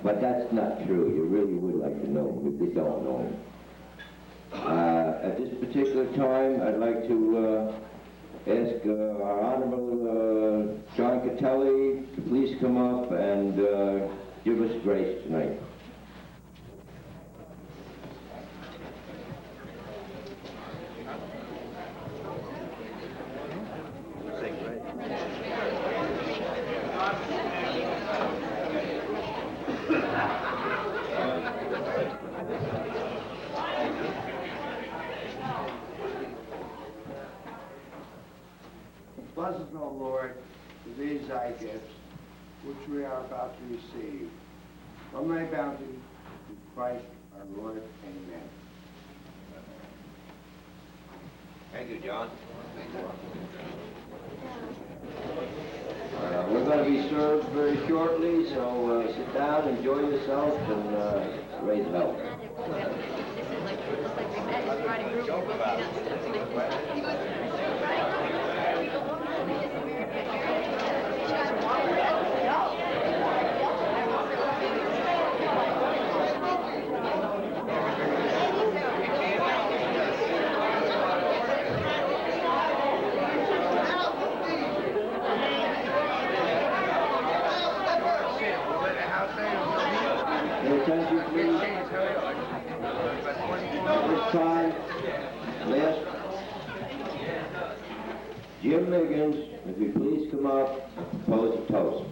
but that's not true. You really would like to know him if you don't know him. At this particular time, I'd like to ask our Honorable John Catelli to please come up and give us grace tonight. Blessed, O Lord, for these thy gifts, which we are about to receive. From thy bounty, through Christ our Lord. Amen. Thank you, John. We're going to be served very shortly, so sit down, enjoy yourself, and raise hell. Attention, please. This time, last, Jim Miggins, if you please come up and propose a toast.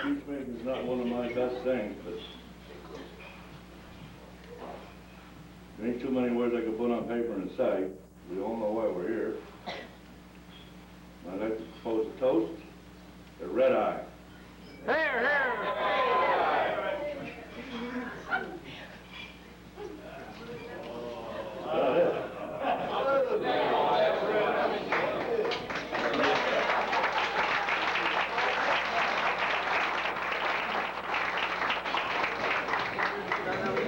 Peacemaking is not one of my best things, but there ain't too many words I could put on paper and say. We all know why we're here. I'd like to propose a toast to Red Eye. Here, here! That's about it.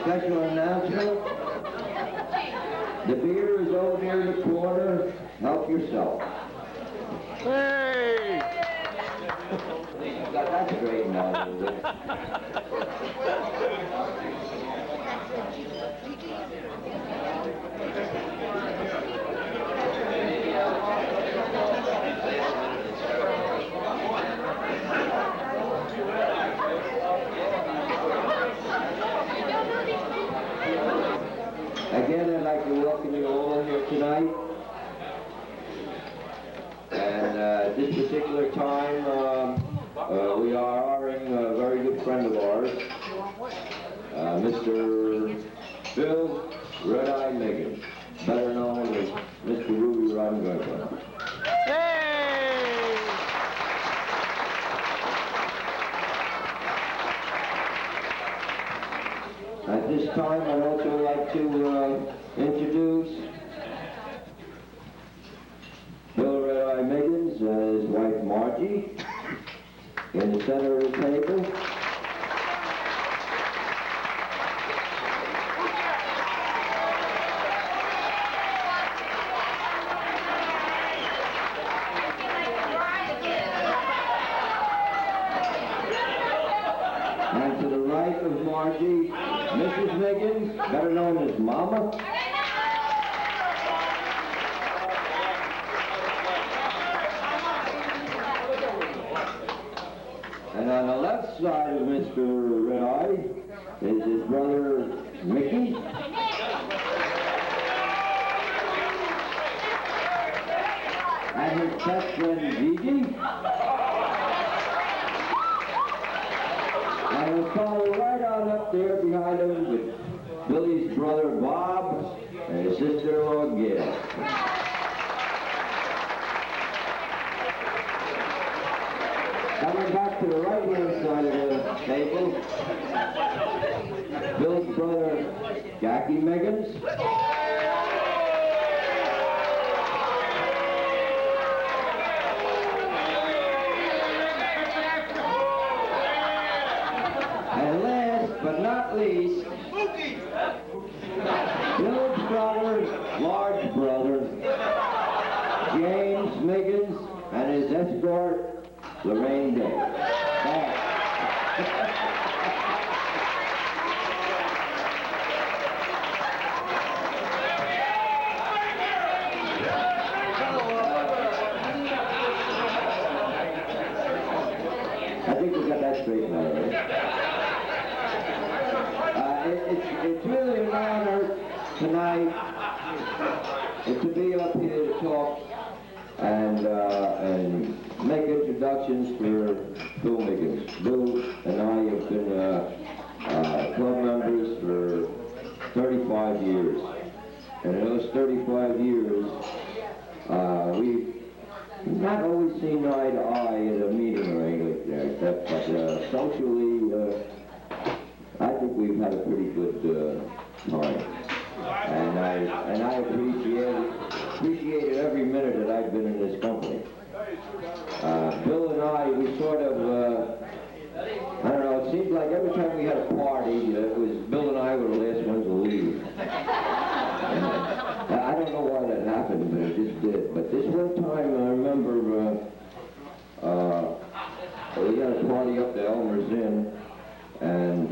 Special announcement. The beer is over there in the corner. Help yourself. Hey! Got that straightened out a little bit. Again, I'd like to welcome you all here tonight. And at this particular time, we are honoring a very good friend of ours, Mr. Bill Red Eye Miggins, better known as Mr. Ruby Rodden. At this time, I'd also like to introduce Bill Red Eye Miggins and his wife Margie in the center of the table. And to the right of Margie, Mrs. Miggins, better known as Mama. And On the left side of Mr. Red Eye is his brother Mickey. And his best friend Gigi. And we'll follow right on up there behind him with Billy's brother Bob and his sister-in-law Gail. Coming back to the right-hand side of the table, Bill's brother Jackie Miggins. And last but not least, Bill's brother, large brother, James Miggins, and his escort, Lorraine Day. I think we got that straightened out, right? It's really an honor tonight to be up here to talk and make introductions for Bill Miggins. Bill and I have been club members for 35 years. And in those 35 years, we've not always seen eye to eye at a meeting or anything like that, but socially, I think we've had a pretty good time. And I appreciated every minute that I've been in this company. Bill and I, we sort of, I don't know, it seemed like every time we had a party, it was Bill and I were the last ones to leave. I don't know why that happened, but it just did. But this one time, I remember, we had a party up to Elmer's Inn, and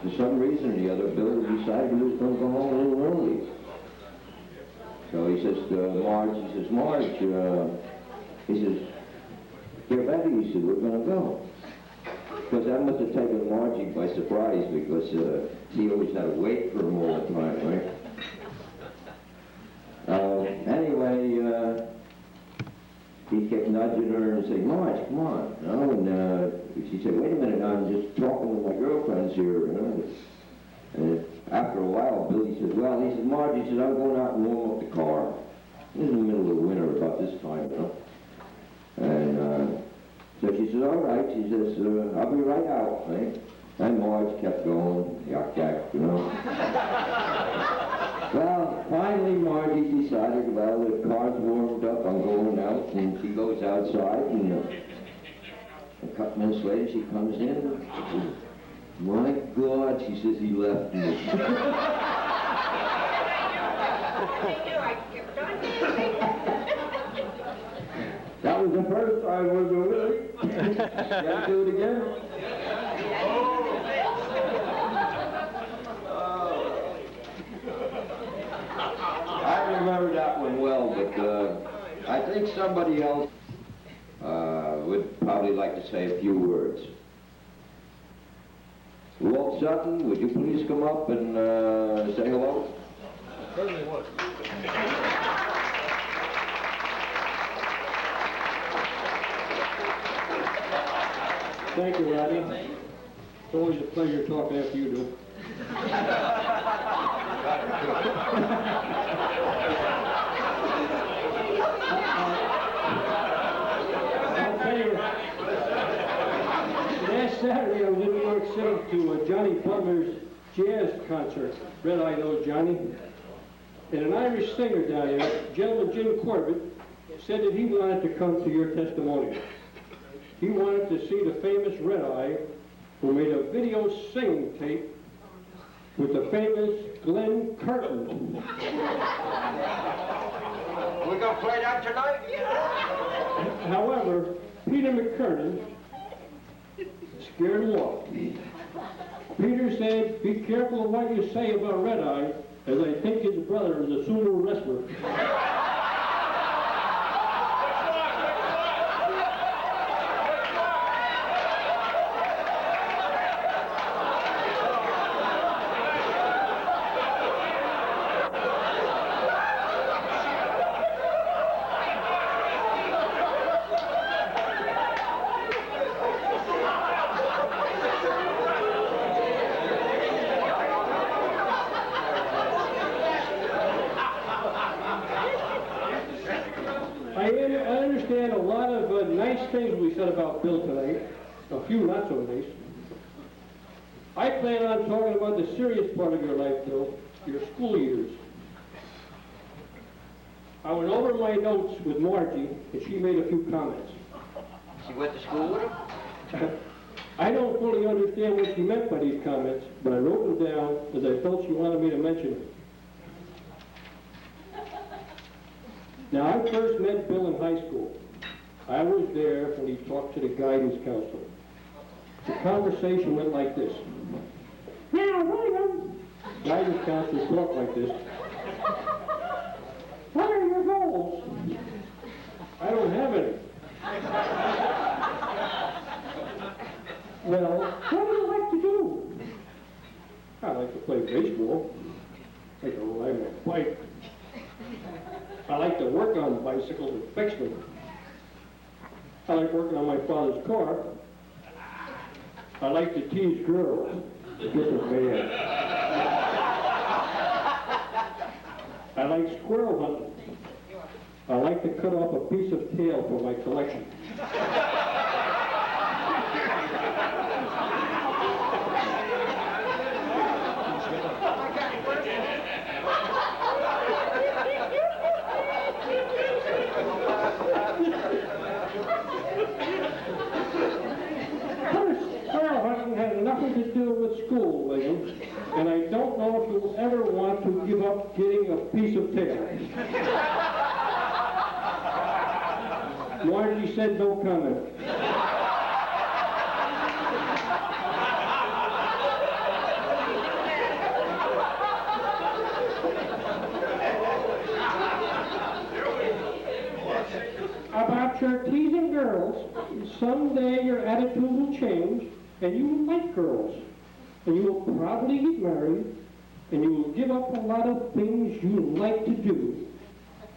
for some reason or the other, Bill decided he was going to go home a little early. So he says to Marge, he says, get ready, he said, we're going to go. Because that must have taken Margie by surprise, because he always had to wait for him all the time, right? Anyway, he kept nudging her and saying, Marge, come on. You know? And she said, wait a minute, I'm just talking with my girlfriends here. You know? And after a while, Billy said, well, he said, Marge, he said, I'm going out and warm up the car. This is in the middle of the winter, about this time, you know. And so she said, all right. She says, I'll be right out, right? And Marge kept going, yuck, yuck, you know. Well, finally Margie decided, well, the car's warmed up, I'm going out, and she goes outside, and a couple minutes later she comes in, and she says, my God, she says, he left me. That was the first time, wasn't it, really? You gotta do it again? I remember that one well, but I think somebody else would probably like to say a few words. Walt Sutton, would you please come up and say hello? Certainly would. Thank you, Rodney. It's always a pleasure talking after you do. I'll tell you, last Saturday I was in New York City to Johnny Butler's jazz concert. Red Eye knows Johnny. And an Irish singer down there, gentleman Jim Corbett, said that he wanted to come to your testimonial. He wanted to see the famous Red Eye, who made a video singing tape with the famous Glenn Curtin. We gonna play that tonight? However, Peter McKernan scared him off. Peter said, be careful of what you say about Red Eye, as I think his brother is a sumo wrestler. understand a lot of nice things we said about Bill tonight, a few not so nice. I plan on talking about the serious part of your life, Bill, your school years. I went over my notes with Margie, and she made a few comments. She went to school with him? I don't fully understand what she meant by these comments, but I wrote them down as I felt she wanted me to mention them. Now, I first met Bill in high school. I was there when he talked to the guidance counselor. The conversation went like this. Now, William, guidance counselor talked like this. What are your goals? I don't have any. Well, what do you like to do? I like to play baseball. I like to ride my bike. I like to work on bicycles and fix them. I like working on my father's car. I like to tease girls. Get them mad. I like squirrel hunting. I like to cut off a piece of tail for my collection. Squirrel hunting has nothing to do with school, William, and I don't know if you'll ever want to give up getting a piece of tail. Margie said no comment. About your teasing girls, someday your attitude will change, and you will like girls, and you will probably get married, and you will give up a lot of things you like to do,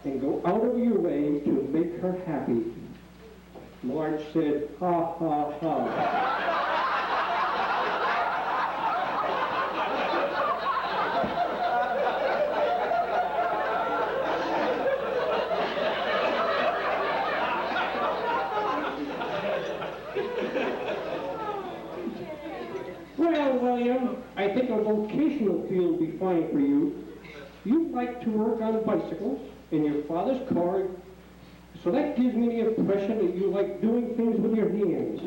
and go out of your way to make her happy. Marge said, ha, ha, ha. Well, William, I think a vocational field would be fine for you. You like to work on bicycles in your father's car, so that gives me the impression that you like doing things with your hands.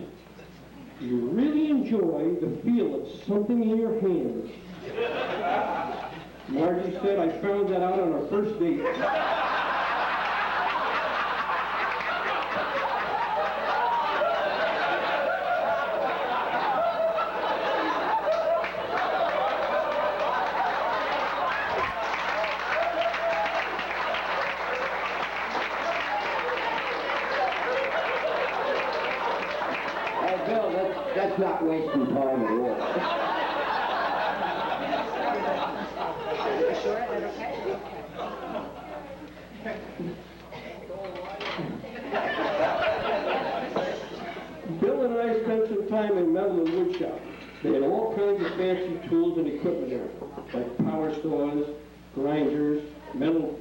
You really enjoy the feel of something in your hands. Margie said I found that out on our first date. Bill, that's not wasting time at all. Bill and I spent some time in metal and wood shop. They had all kinds of fancy tools and equipment there, like power saws, grinders, metal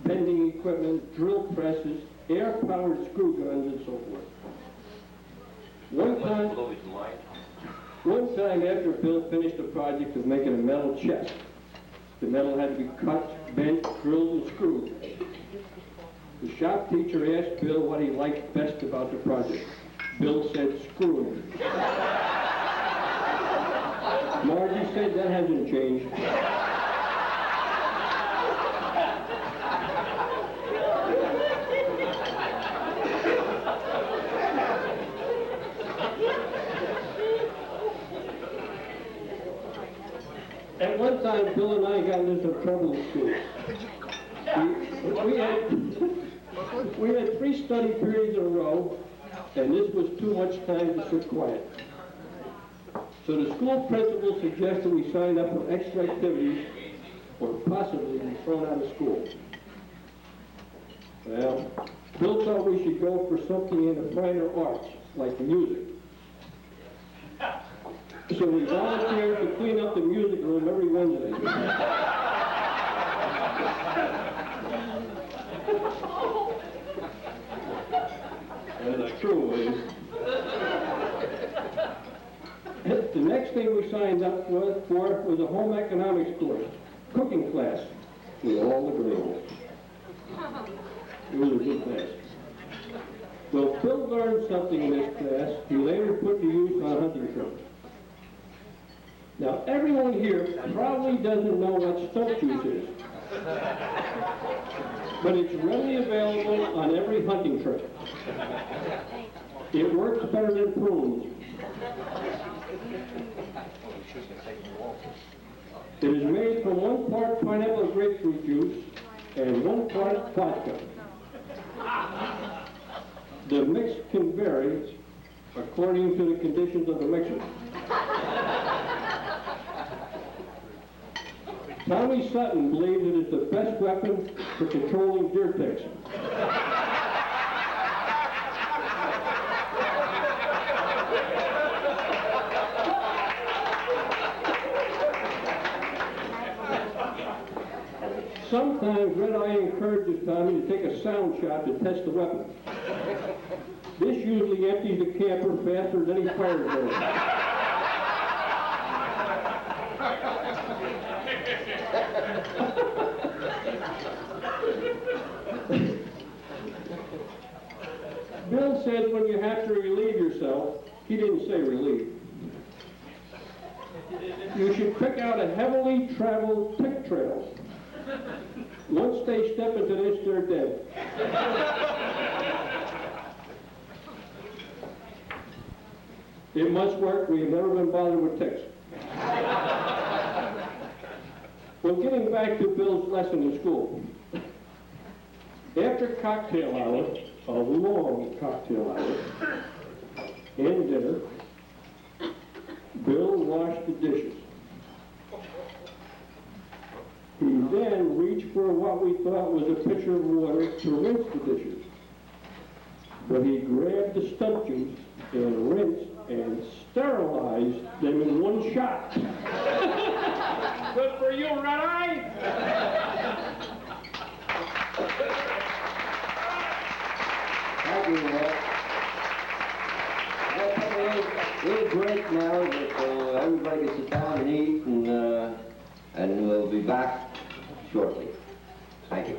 bending equipment, drill presses, air-powered screw guns, and so forth. One time after Bill finished the project of making a metal chest, the metal had to be cut, bent, drilled, and screwed. The shop teacher asked Bill what he liked best about the project. Bill said screwing. Margie said that hasn't changed. At one time, Bill and I got into some trouble in school. We had 3 study periods in a row, and this was too much time to sit quiet. So the school principal suggested we sign up for extra activities or possibly be thrown out of school. Well, Bill thought we should go for something in the finer arts, like music. So we volunteered to clean up the music room every Wednesday. but it's true. The next thing we signed up for was a home economics course, cooking class, with all the grades. It was a good class. Well, Bill learned something in this class he later put to use on a hunting trip. Now, everyone here probably doesn't know what stump juice is, but it's readily available on every hunting trip. It works better than prunes. It is made from 1 part pineapple grapefruit juice and 1 part vodka. The mix can vary according to the conditions of the mixer. Tommy Sutton believes it is the best weapon for controlling deer ticks. Sometimes Red Eye encourages Tommy to take a sound shot to test the weapon. This usually empties the camper faster than any fire goes. Bill says when you have to relieve yourself, he didn't say relieve, you should pick out a heavily traveled tick trail. Once they step into this, they're dead. It must work. We've never been bothered with ticks. Well, getting back to Bill's lesson in school. After cocktail hour, a long cocktail hour, and dinner, Bill washed the dishes. He then reached for what we thought was a pitcher of water to rinse the dishes. But he grabbed the stump juice and rinsed and sterilized them in 1 shot. Good for you, Red Eye! Thank you, Matt. We'll take a little break now, so everybody can sit down and eat, and we'll be back shortly. Thank you.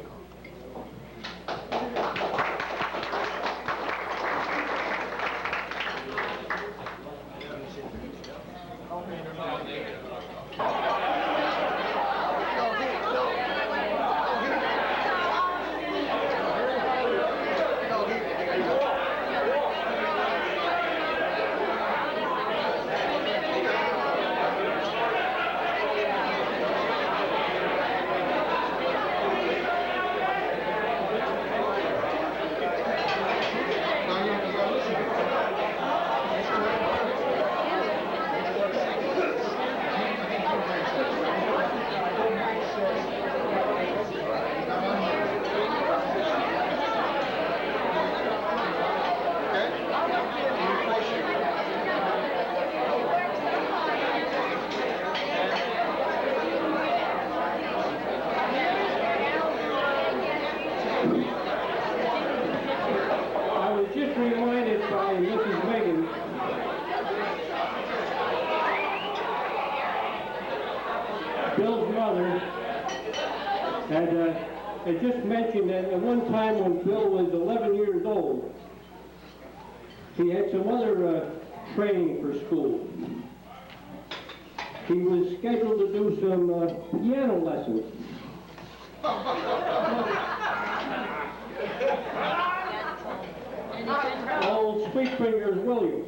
Bill's mother had just mentioned that at one time when Bill was 11 years old, he had some other training for school. He was scheduled to do some piano lessons. Old Sweet Fingers William.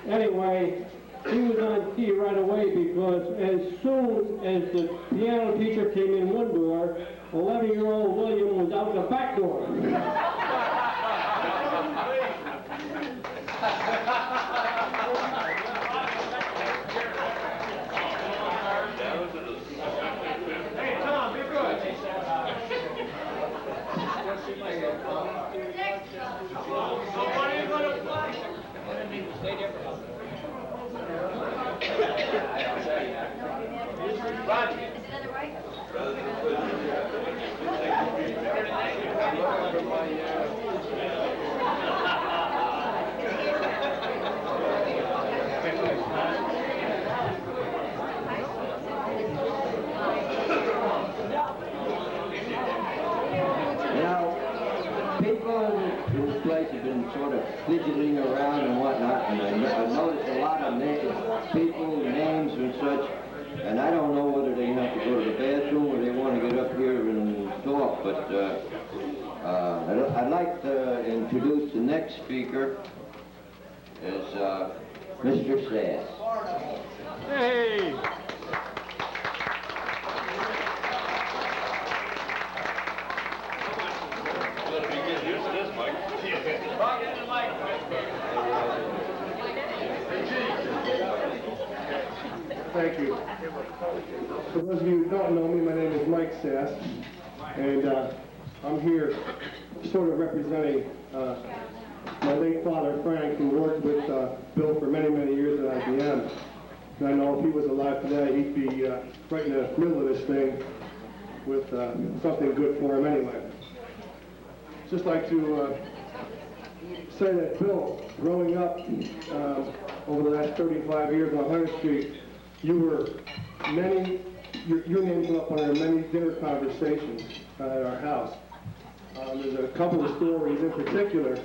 Anyway, he was on key right away because as soon as the piano teacher came in one door, 11-year-old William was out the back door. Hey, Tom, be good. So what are you going to play? Stay there for a while. Roger. Is it other way? guys have been sort of fidgeting around and whatnot, and I noticed a lot of people, names and such, and I don't know whether they have to go to the bathroom or they want to get up here and talk, but I'd like to introduce the next speaker is Mr. Sass. Hey! Thank you. For those of you who don't know me, my name is Mike Sass, and I'm here sort of representing my late father, Frank, who worked with Bill for many, many years at IBM. And I know if he was alive today, he'd be right in the middle of this thing with something good for him anyway. Just like to say that Bill, growing up over the last 35 years on 100th Street, you were your name came up on our many dinner conversations at our house. There's a couple of stories in particular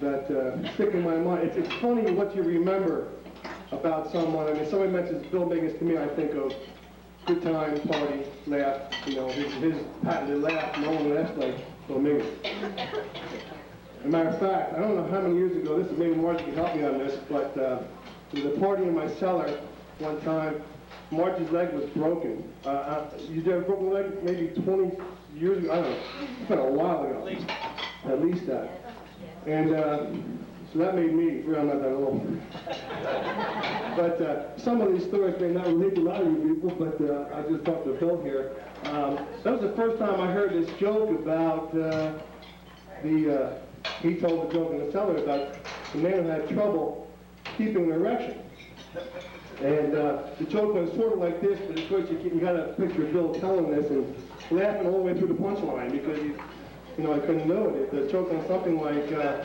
that stick in my mind. It's funny what you remember about someone. I mean, somebody mentions Bill Miggins to me, I think of good time, party, laugh, you know, his patented laugh, no one laughs like Bill Miggins. As a matter of fact, I don't know how many years ago, this is maybe Margie can help me on this, but there was a party in my cellar one time. Margie's leg was broken. You ever broken a leg maybe 20 years ago? I don't know. It's been a while ago. At least that. And so that made me, well, I'm not that old. But some of these stories may not relate to a lot of you people, but I just talked to Bill here. That was the first time I heard this joke about he told the joke in the cellar about the man who had trouble keeping an erection. And the joke was sort of like this, but of course you got to picture Bill telling this and laughing all the way through the punchline because I couldn't do it. The joke on something like, did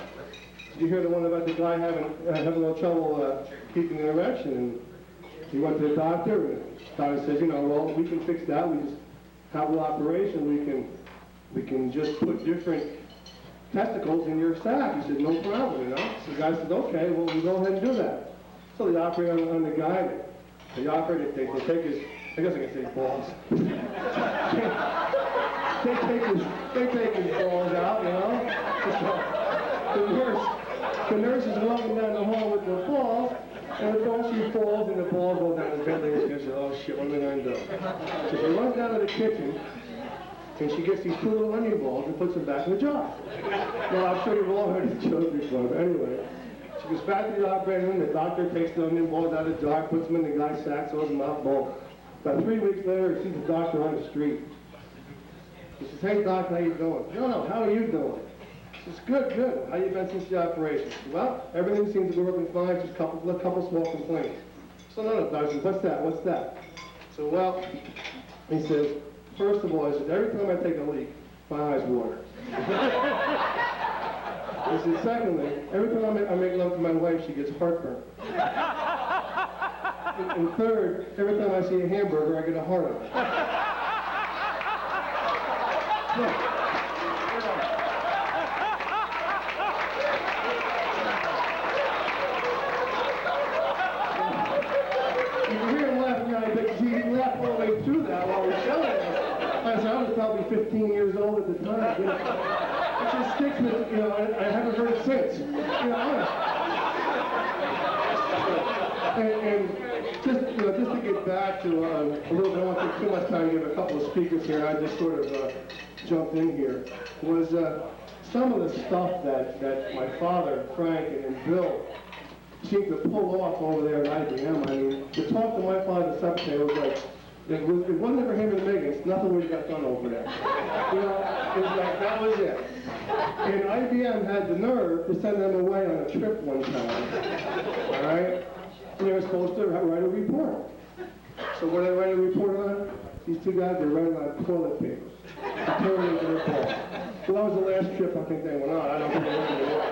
you hear the one about the guy having a little trouble keeping an erection? And he went to the doctor, and the doctor says, well, we can fix that. We just have a little operation. We can just put different testicles in your sack. He said, no problem, So the guy said, okay, well, we'll go ahead and do that. So they operate on the guy. They operate, they take his, I guess I can say balls. they take his balls out, So the nurse is walking down the hall with the balls, and the ball, she falls, and the balls go down the bed, and she says, oh shit, what am I going to do? So she runs down to the kitchen, and she gets these two little onion balls and puts them back in the jar. Well, I'm sure you've all heard the joke before, but anyway. She goes back to the operating room, the doctor takes the onion balls out of the jar, puts them in the guy's sack, throws them out, boom. About 3 weeks later, he sees the doctor on the street. He says, hey doc, how you doing? No, how are you doing? He says, good. How you been since the operation? Well, everything seems to be working fine, just a couple small complaints. So no, doctor, what's that? So well, he says, first of all, he says, every time I take a leak, my eyes water. He said, secondly, every time I make love to my wife, she gets heartburn. And third, every time I see a hamburger, I get a heart on it. You can hear him laughing now, but he laughed all the way through that while he was telling us. I said, I was probably 15 years old at the time. It just sticks with, I haven't heard it since. Honest. And just to get back to a little bit, I don't want to take too much time to give a couple of speakers here. I just sort of jumped in here. Was some of the stuff that my father, Frank, and Bill seemed to pull off over there at IBM. I mean, to talk to my father, the secretary, was like, it wasn't for him and Miggins, nothing would have got done over there. It was like, that was it. And IBM had the nerve to send them away on a trip one time, all right? And they were supposed to write a report. So what did they write a report on? These two guys, they wrote on toilet paper. Turn into their ball. So that was the last trip I think they went on. I don't think they went anymore.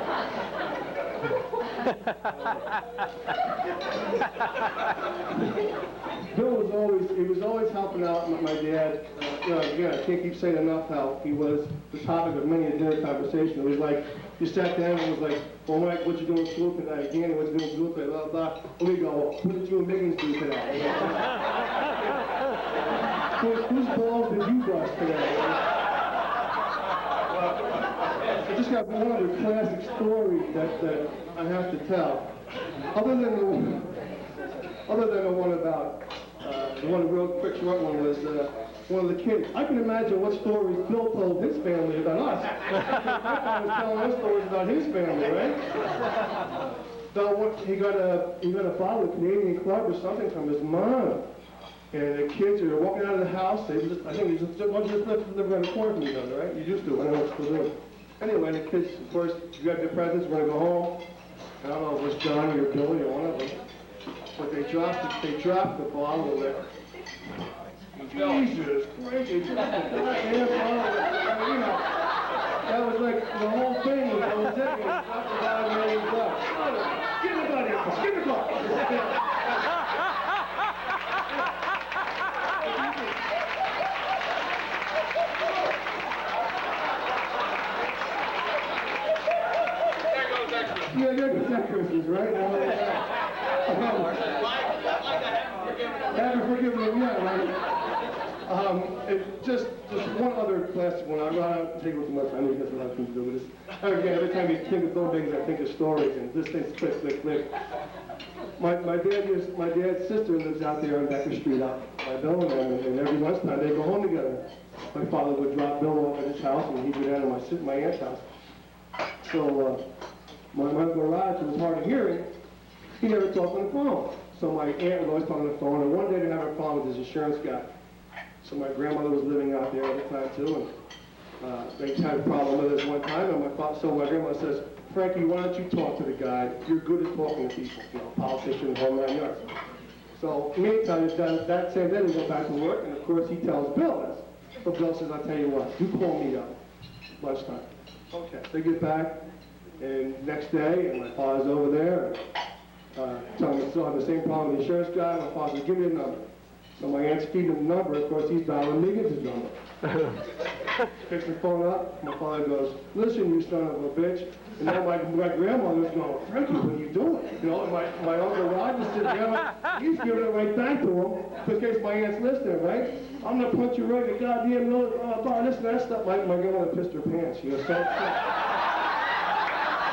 Bill was always helping out my dad. Again, I can't keep saying enough how he was the topic of many a dinner conversation. It was like, you sat down and it was like, well, Mike, what you doing in school tonight? Again, what's you doing in school today? Blah, blah. And we go, well, what did you and Miggins do today? Whose balls did you bust today? I just got one other classic story that I have to tell. Other than the one about, the one real quick short one was one of the kids. I can imagine what stories Bill told his family about us. I was telling us stories about his family, right? So he got a bottle of Canadian Club or something from his mom. And the kids were walking out of the house. I think they just live around the corner from each other, right? You used to. I don't know what to do. Anyway, the kids, of course, grabbed their presents, we're gonna go home. I don't know if it was Johnny or Billy or one of them. But they dropped the bottle of liquor. Jesus Christ, they dropped the goddamn bottle of liquor. You know, that was like the whole thing was it. They dropped about $1 million. Give the body, give the ball. Yeah, there goes that Christmas, right? Haven't forgiven him yet, right? Just one other classic one. I'm not taking too much. I know you guys have a lot of things to do with this. Again, every time you think of those things, I think of stories, and this thing's click, click, click. My dad's sister lives out there on Becker Street out by Bill and every lunchtime they go home together. My father would drop Bill off at his house, and he'd go down to my aunt's house. So, my Uncle Raj, who was hard of hearing, he never talked on the phone. So my aunt was always talking on the phone, and one day they had a problem with his insurance guy. So my grandmother was living out there at the time too, and they had a problem with us one time, and so my grandmother says, Frankie, why don't you talk to the guy? You're good at talking to people, you know, politicians, whole 9 yards. So meantime, that same day they go back to work, and of course he tells Bill this. So Bill says, I'll tell you what, you call me up lunchtime. Okay, they get back. And next day, and my father's over there, telling me still have the same problem with the insurance guy. My father says, give me a number. So my aunt's feeding him the number. Of course, he's dialing Miggins' number. Picks the phone up. My father goes, listen, you son of a bitch. And now my grandmother's going, Frankie, what are you doing? You know, and my Uncle Roger sits there, he's giving it right back to him, in case my aunt's listening, right? I'm going to punch you right in the goddamn nose, this and that stuff. My grandmother pissed her pants. She was so upset.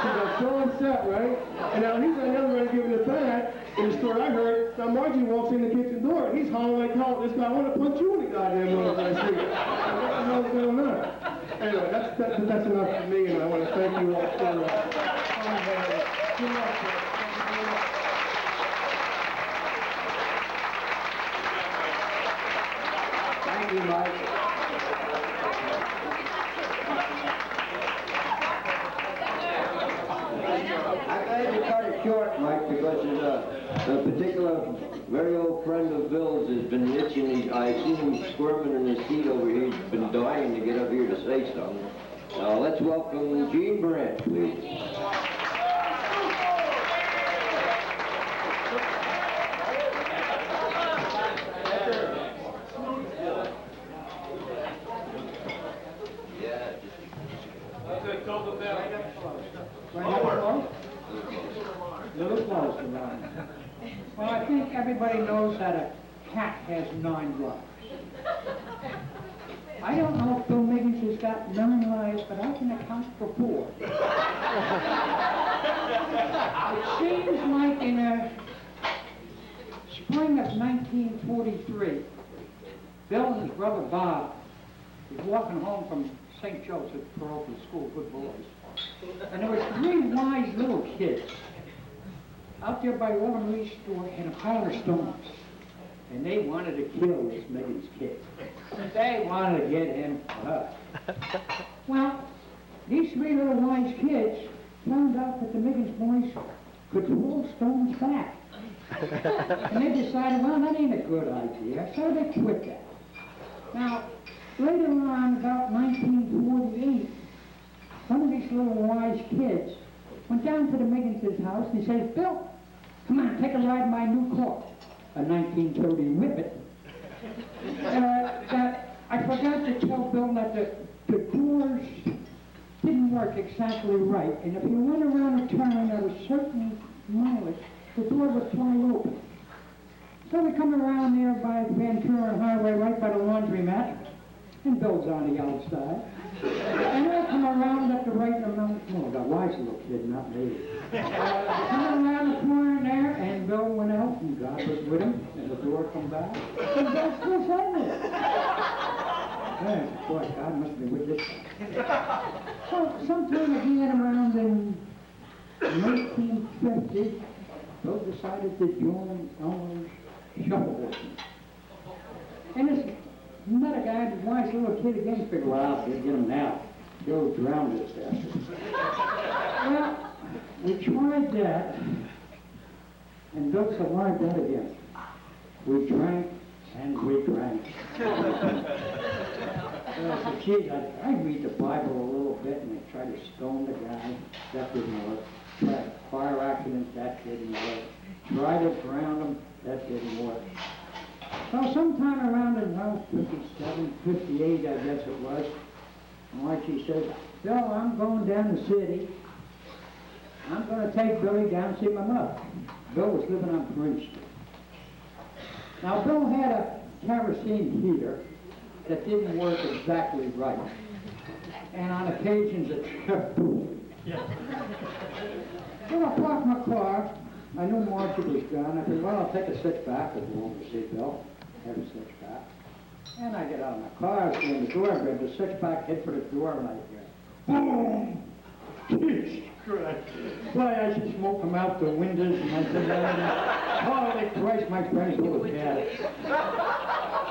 She got so upset, right? And now he's on the other end giving it back. In the story I heard, now Margie walks in the kitchen door, and he's hollering like hell. This guy, I want to punch you in the goddamn nose when I see it. What the hell's going on? Anyway, that's enough for me, and I want to thank you all for good luck. Thank you, Mike. I'm glad you cut it short, Mike, because there's a particular very old friend of Bill's has been itching. I've seen him squirming in his seat over here. He's been dying to get up here to say something. Let's welcome Gene Brandt, please. Little closer, Ron. Well, I think everybody knows that a cat has 9 lives. I don't know if Bill Miggins has got 9 lives, but I can account for 4. It seems like in the spring of 1943, Bill and his brother Bob was walking home from St. Joseph Parochial School, good boys. And there were 3 wise little kids out there by Walter Marie's store in a pile of stones. And they wanted to kill this Miggins kid. They wanted to get him cut. Well, these 3 little wise kids found out that the Miggins boys could roll stones back. And they decided, well, that ain't a good idea, so they quit that. Now, later on, about 1948, some of these little wise kids went down to the Miggins' house, and he says, Bill, come on, take a ride in my new car, a 1930 Whippet. That I forgot to tell Bill that the doors didn't work exactly right, and if you went around a turn at a certain mileage, the door would fly open. So we come around there by Ventura Highway, right by the laundromat, and Bill's on the outside. And I come around at the right amount, no, the wise little kid, not me. Come around the corner there, and Bill went out, and God was with him, and the door come back, and Bill's still sitting there. Hey, boy, God must be with this guy. So sometime again around in 1950, Bill decided to join Elmer's shuffleboard. And this met a guy, the wise little kid again, figured, well, I'll get him now. Go drown this bastard. Well, we tried that, and Bill said, why that again? We drank and we drank. I said, geez, I read the Bible a little bit, and I tried to stone the guy. That didn't work. Tried fire accident, that didn't work. Tried to drown him, that didn't work. So sometime around in 57, 58, I guess it was, Margie says, Bill, I'm going down the city. I'm going to take Billy down to see my mother. Bill was living on Prince Street. Now, Bill had a kerosene heater that didn't work exactly right. And on occasions it kept booming. So I parked my car. I knew Margie was gone. I said, well, I'll take a sit back if you want to see Bill. Have a sit back. And I get out of my car, I see in the door, I grab the six-pack, hit for the door, and I hear, boom! Jesus Christ! Why, I should smoke them out the windows, and I said, holy Christ, my friends, look at that.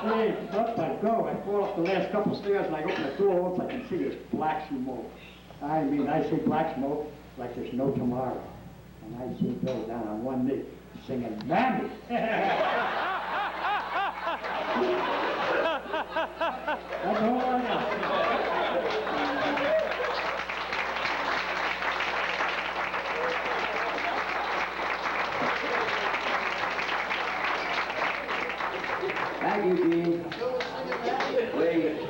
Jeez, up I go. I fall off the last couple stairs, and I open the door, once I can see this black smoke. I mean, I see black smoke like there's no tomorrow. And I see Bill down on one knee, singing, Mammy! That's all I know. Thank you, Gene.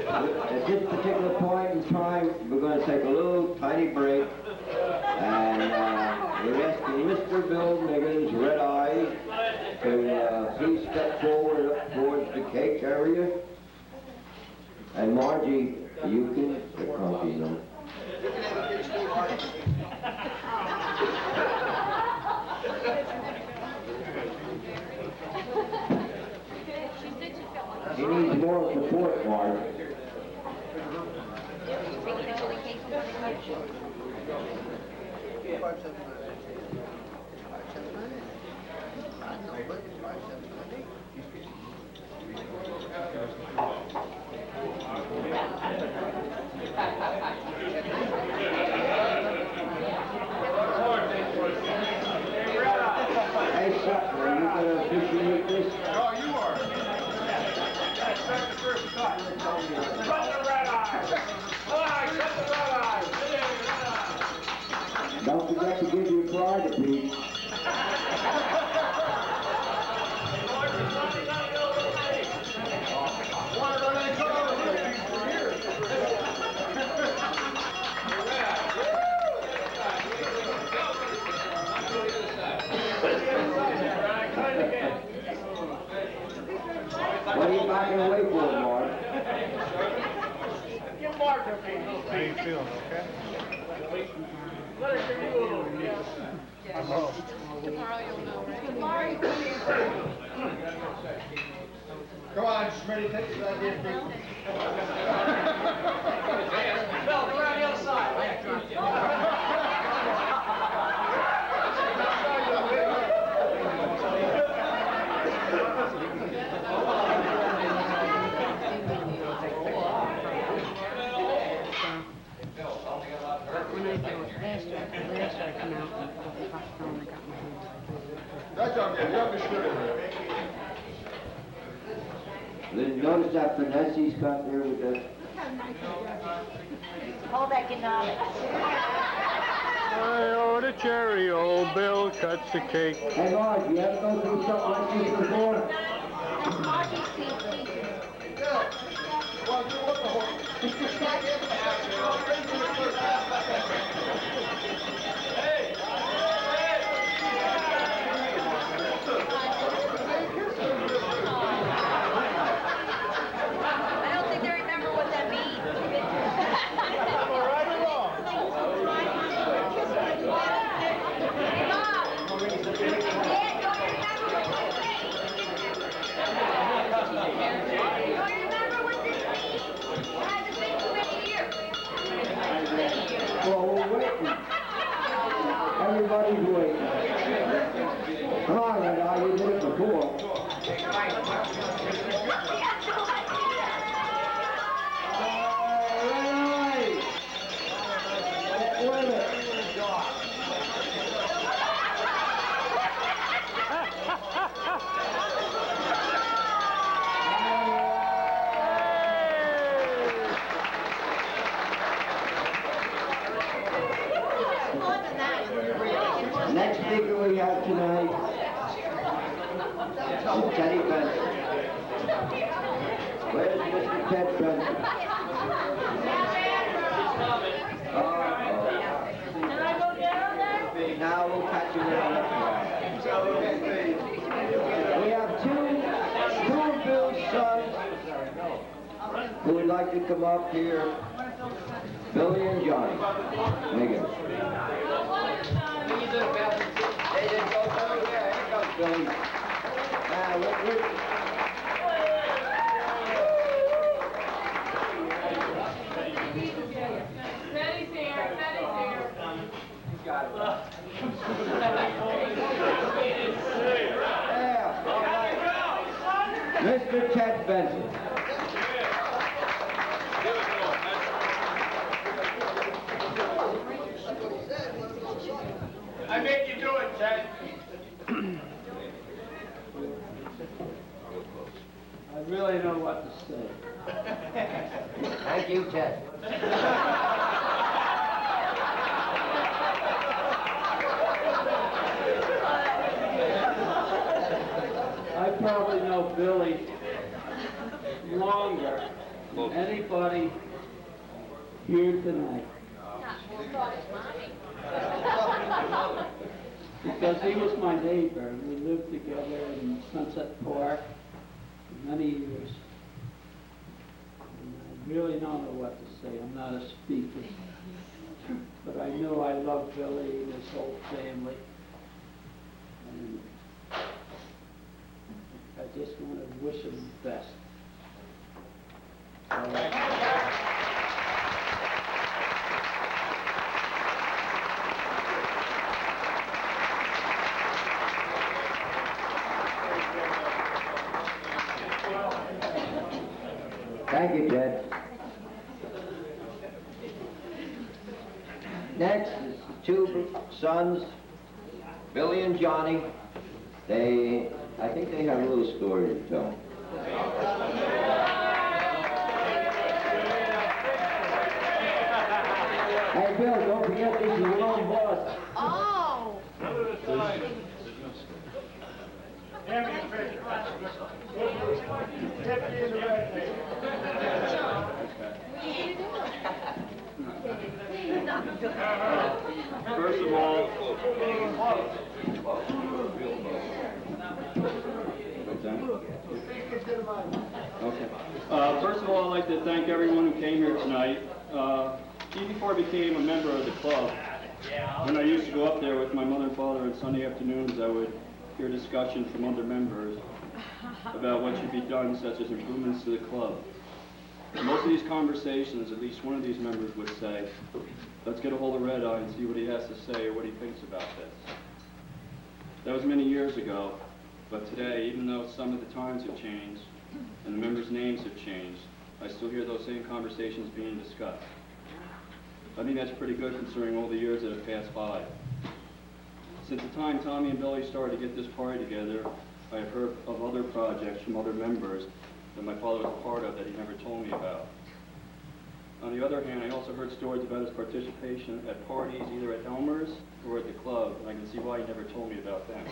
At this particular point in time, we're going to take a little tiny break, and we're asking Mr. Bill Miggins, Red Eye, to please step forward up towards the cake area. And Margie, you can accompany them. He needs more support, Mark. Hey, Sutton, are you going to appreciate this? No, you are. Expect the first cut. Cut the red eye. All right, cut the red eye. Don't forget to give your pride a piece. What are you backing away for, Mark? Give Mark a piece. How you feeling, okay? Let us give you a little. Tomorrow you'll know, right? Come on, Smitty, take this idea. Bill, go around the other side. That's okay, you have to shoot it. Did you notice that finesse he's got there with the... Hold that economics. Oh, the cherry old Bill cuts the cake. Hey, Marge, you ever go through something like this before? That's Margie's seat, I don't think they remember what that means. Right or wrong? Hey, Mom. Dad, don't you remember what this means? Don't you remember what this means? I had to think for many years. Well, we're waiting. Everybody's waiting. Come on, Red Eye, you did it before. Next speaker we have tonight is Teddy Benson. Where's Mr. Ted Benson? Now we'll catch him in on We have two of Bill's sons who would like to come up here, Billy and Johnny Miggins. Hey, there goes over there. Here comes Billy. Teddy's here, Teddy's here. Yeah, all right. Mr. Ted Benson. I make you do it, Ted. I really don't know what to say. Thank you, Ted. I probably know Billy longer than anybody here tonight. Because he was my neighbor, and we lived together in Sunset Park for many years. And I really don't know what to say. I'm not a speaker. But I know I love Billy and his whole family. And I just want to wish him the best. Thank you, Ted. Next is the two sons, Billy and Johnny. I think they have a little story to tell. Hey, Bill, don't forget this is your own boss. Oh. Hand me the picture. Deputy in the red paper. First of all, I'd like to thank everyone who came here tonight. Even before I became a member of the club, when I used to go up there with my mother and father on Sunday afternoons, I would hear discussion from other members about what should be done, such as improvements to the club. In most of these conversations, at least one of these members would say, let's get a hold of Red Eye and see what he has to say or what he thinks about this. That was many years ago, but today, even though some of the times have changed and the members' names have changed, I still hear those same conversations being discussed. I think that's pretty good considering all the years that have passed by. Since the time Tommy and Billy started to get this party together, I have heard of other projects from other members that my father was a part of that he never told me about. On the other hand, I also heard stories about his participation at parties, either at Elmer's or at the club, and I can see why he never told me about them.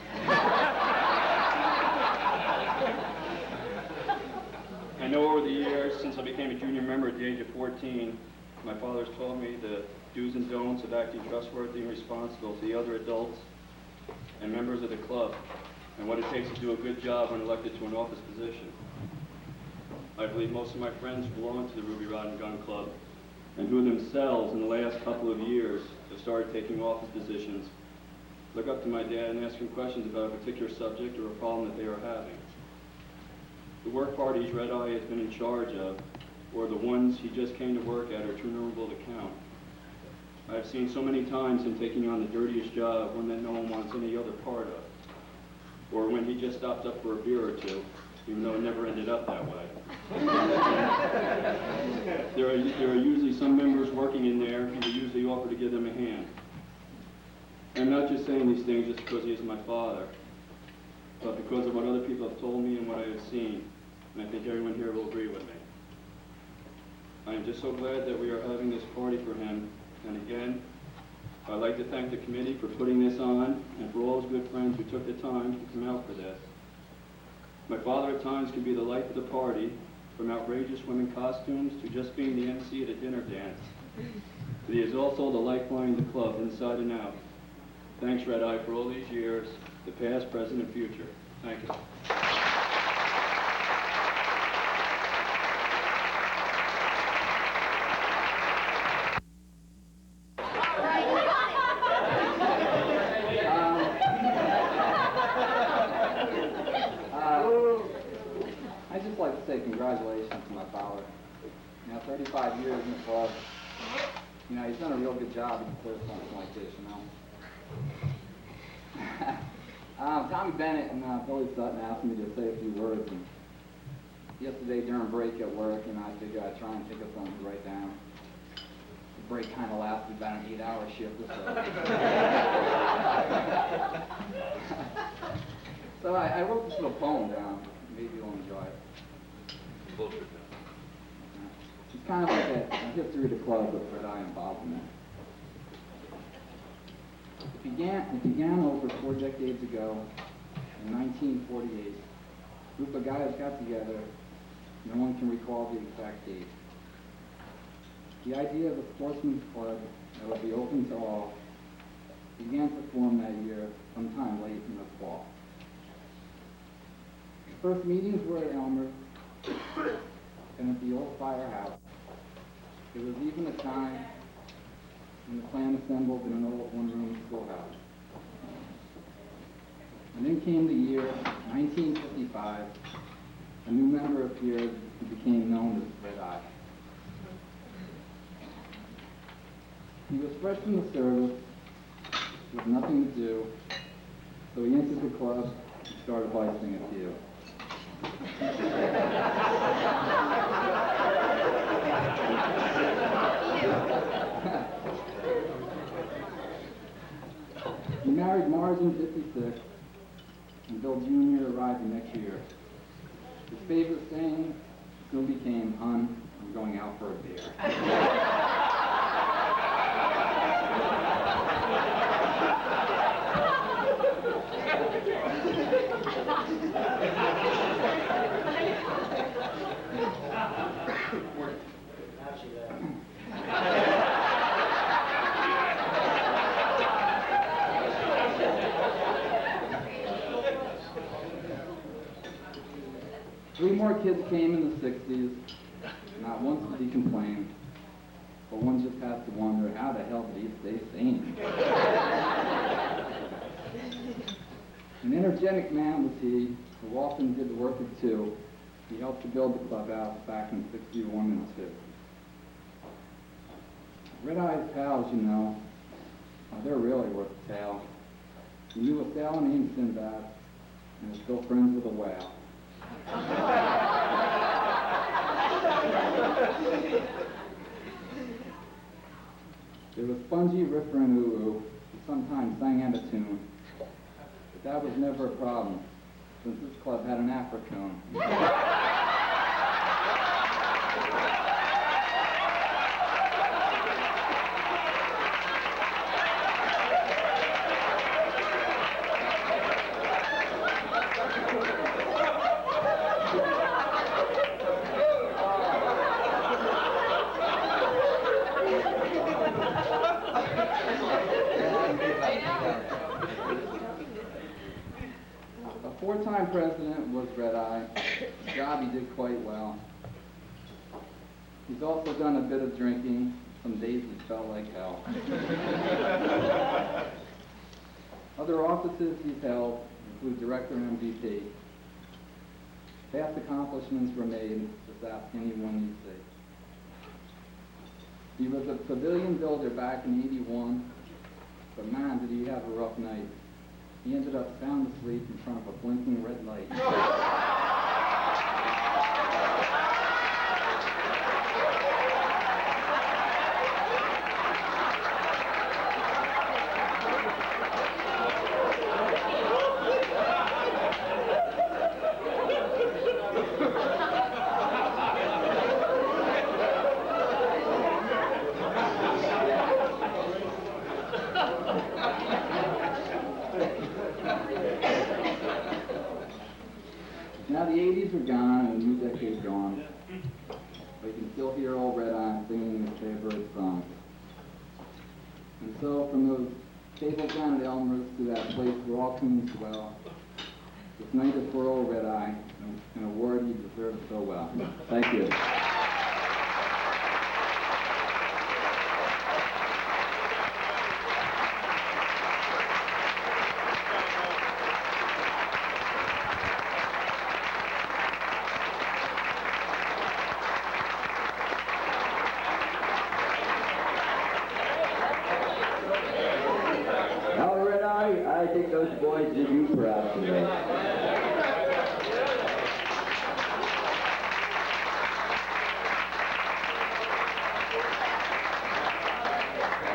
I know over the years, since I became a junior member at the age of 14, my father's taught me the do's and don'ts of acting trustworthy and responsible to the other adults and members of the club, and what it takes to do a good job when elected to an office position. I believe most of my friends who belong to the Ruby Rod and Gun Club, and who themselves in the last couple of years have started taking office positions, look up to my dad and ask him questions about a particular subject or a problem that they are having. The work parties Red Eye has been in charge of, or the ones he just came to work at, are too innumerable to count. I've seen so many times him taking on the dirtiest job, one that no one wants any other part of, or when he just stopped up for a beer or two, even though it never ended up that way. There are usually some members working in there, and we usually offer to give them a hand. I'm not just saying these things just because he is my father, but because of what other people have told me and what I have seen, and I think everyone here will agree with me. I am just so glad that we are having this party for him, and again, I'd like to thank the committee for putting this on, and for all his good friends who took the time to come out for this. My father at times can be the life of the party, from outrageous women costumes to just being the MC at a dinner dance. But he is also the lifeline of the club, inside and out. Thanks, Red Eye, for all these years, the past, present, and future. Thank you. I'd just like to say congratulations to my father. 35 years in the club. He's done a real good job to put something like this, Tommy Bennett and Billy Sutton asked me to say a few words. And yesterday during break at work, I figured I'd try and think of something to write down. The break kind of lasted about an 8-hour shift or so. So I wrote this little poem down. Maybe you'll enjoy it. It's kind of like a history of the club with Red Eye involved in it. It began over 4 decades ago, in 1948. A group of guys got together. No one can recall the exact date. The idea of a sportsman's club that would be open to all began to form that year, sometime late in the fall. The first meetings were at Elmer and at the old firehouse. There was even a time when the clan assembled in an old one-room schoolhouse. And then came the year 1955. A new member appeared who became known as Red Eye. He was fresh from the service with nothing to do, so he entered the club and started hoisting a few. He married Marge in '56, and Bill Jr. arrived the next year. His favorite saying soon became, "Hon, I'm going out for a beer." Three more kids came in the '60s. Not once did he complain, but one just has to wonder, how the hell did he stay sane? An energetic man was he, who often did the work of two. He helped to build the clubhouse back in '61 and '2. Red Eye's pals, they're really worth the tale. He knew a sailor named Sinbad, and is still friends with a whale. There was Spongy, Ripper, and Ulu, who sometimes sang out of tune, but that was never a problem, since this club had an Africone. four-time president was Red Eye. Job he did quite well. He's also done a bit of drinking. Some days it felt like hell. Other offices he's held include Director and MVP. Past accomplishments were made, just ask anyone you see. He was a pavilion builder back in '81, but man, did he have a rough night. He ended up sound asleep in front of a blinking red light. Now the 80s are gone and the new decade's gone. But you can still hear old Red Eye singing his favorite songs. And so from those tables down at Elmer's to that place where all tunes dwell, this night is for old Red Eye, an award he deserves so well. Thank you. Now, Red Eye, I think those boys did you proud today.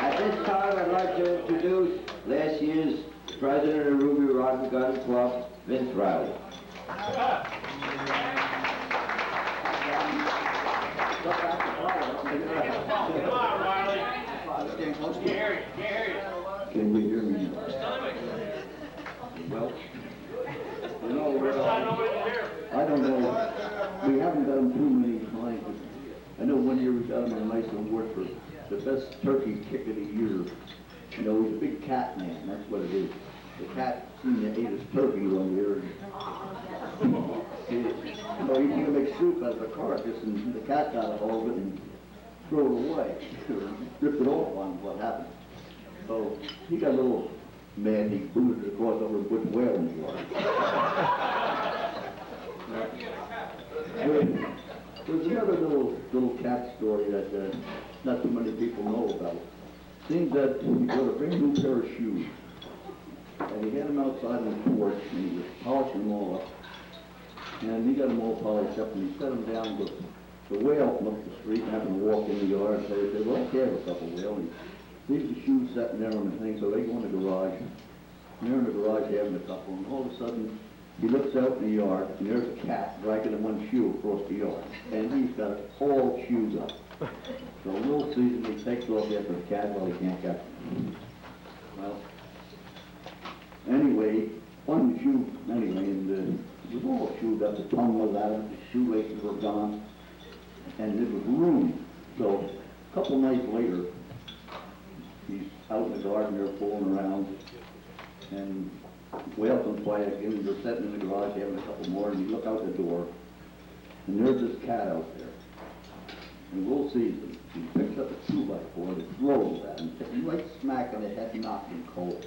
At this time, I'd like to introduce last year's president of Ruby Rod and Gun Club, Vince Riley. Come on, Riley. Stand close to you. Can't hear you. Can you hear me now? Well, you know, I don't know. We haven't got them too many times. But I know one year we got him a nice award for the best turkey kick of the year. You know, he's a big cat man. That's what it is. The cat seemed to ate his turkey one year. You know, he was going to make soup out of the carcass, and the cat got a hold of it and threw it away. Ripped it off on what happened. So he got a little mad. He booted it across over and put the whale in the water. There's another little cat story that not too many people know about. Seems that he got a brand new pair of shoes, and he had them outside on the porch, and he was polishing them all up. And he got them all polished up, and he set them down. The whale come up the street and happened to walk in the yard. So he said, "Well, I have a couple whale." And he leaves the shoes sitting there on the thing, so they go in the garage. And they're in the garage having a couple, and all of a sudden, he looks out in the yard, and there's a cat dragging one shoe across the yard. And he's got all shoes up. So Will sees him, he takes off after the cat while he can't catch him. Well, anyway, on the shoe, anyway, and it was all shoed up. The tongue was out, the shoelaces were gone, and it was ruined. So a couple nights later, he's out in the garden there fooling around, and Whale comes by again, and they're sitting in the garage having a couple more, and you look out the door, and there's this cat out there. And Will sees him. He picks up a 2x4 and throws at him, hit him right smack on the head, knocked him cold.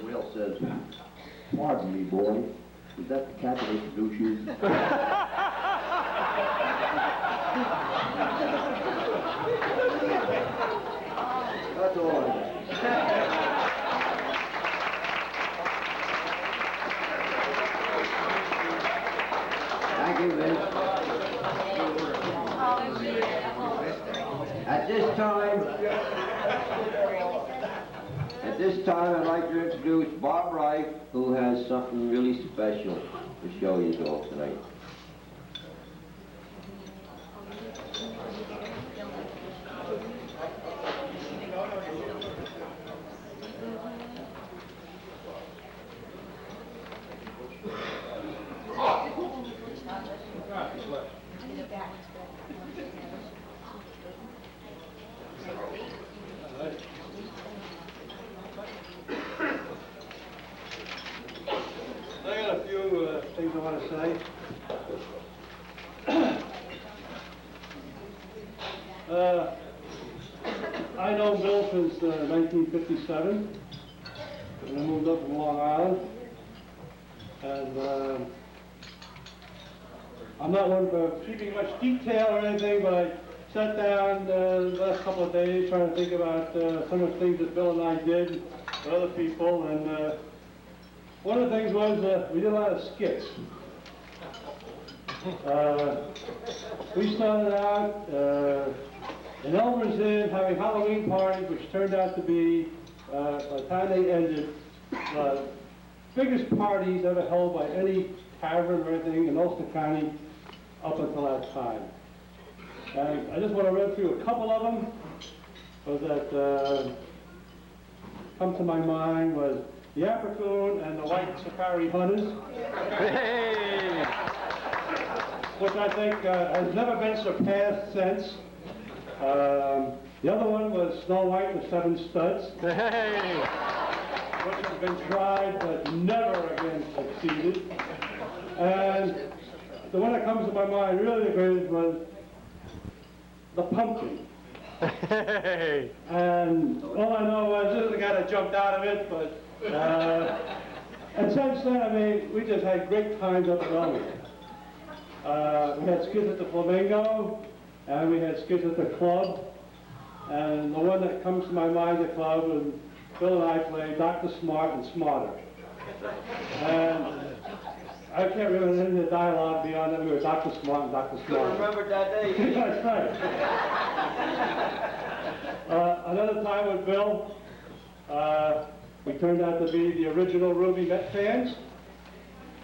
Will says, "Pardon me, boy, is that the cat that introduced you?" That's all I got. Thank you, Vince. At this time, I'd like to introduce Bob Wright, who has something really special to show you all tonight. today. I know Bill since 1957, when I moved up from Long Island. And I'm not one for keeping much detail or anything, but I sat down the last couple of days trying to think about some of the things that Bill and I did with other people. And one of the things was we did a lot of skits. We started out in Elmer's Inn having Halloween parties, which turned out to be, by the time they ended, biggest parties ever held by any tavern or anything in Ulster County up until that time. And I just want to run through a couple of them, so that come to my mind was the Africoon and the White Safari Hunters, which I think has never been surpassed since. The other one was Snow White and the Seven Studs, which has been tried but never again succeeded. And the one that comes to my mind really the greatest was the Pumpkin. And all I know was this is the guy that jumped out of it, but and since then, I mean, we just had great times up at Elmer. We had skits at the Flamingo, and we had skits at the club. And the one that comes to my mind at the club was Bill and I played Dr. Smart and Smarter. And I can't remember any of the dialogue beyond that. We were Dr. Smart and Dr. Smart. Remember that day? That's right. Another time with Bill, we turned out to be the original Ruby Met fans.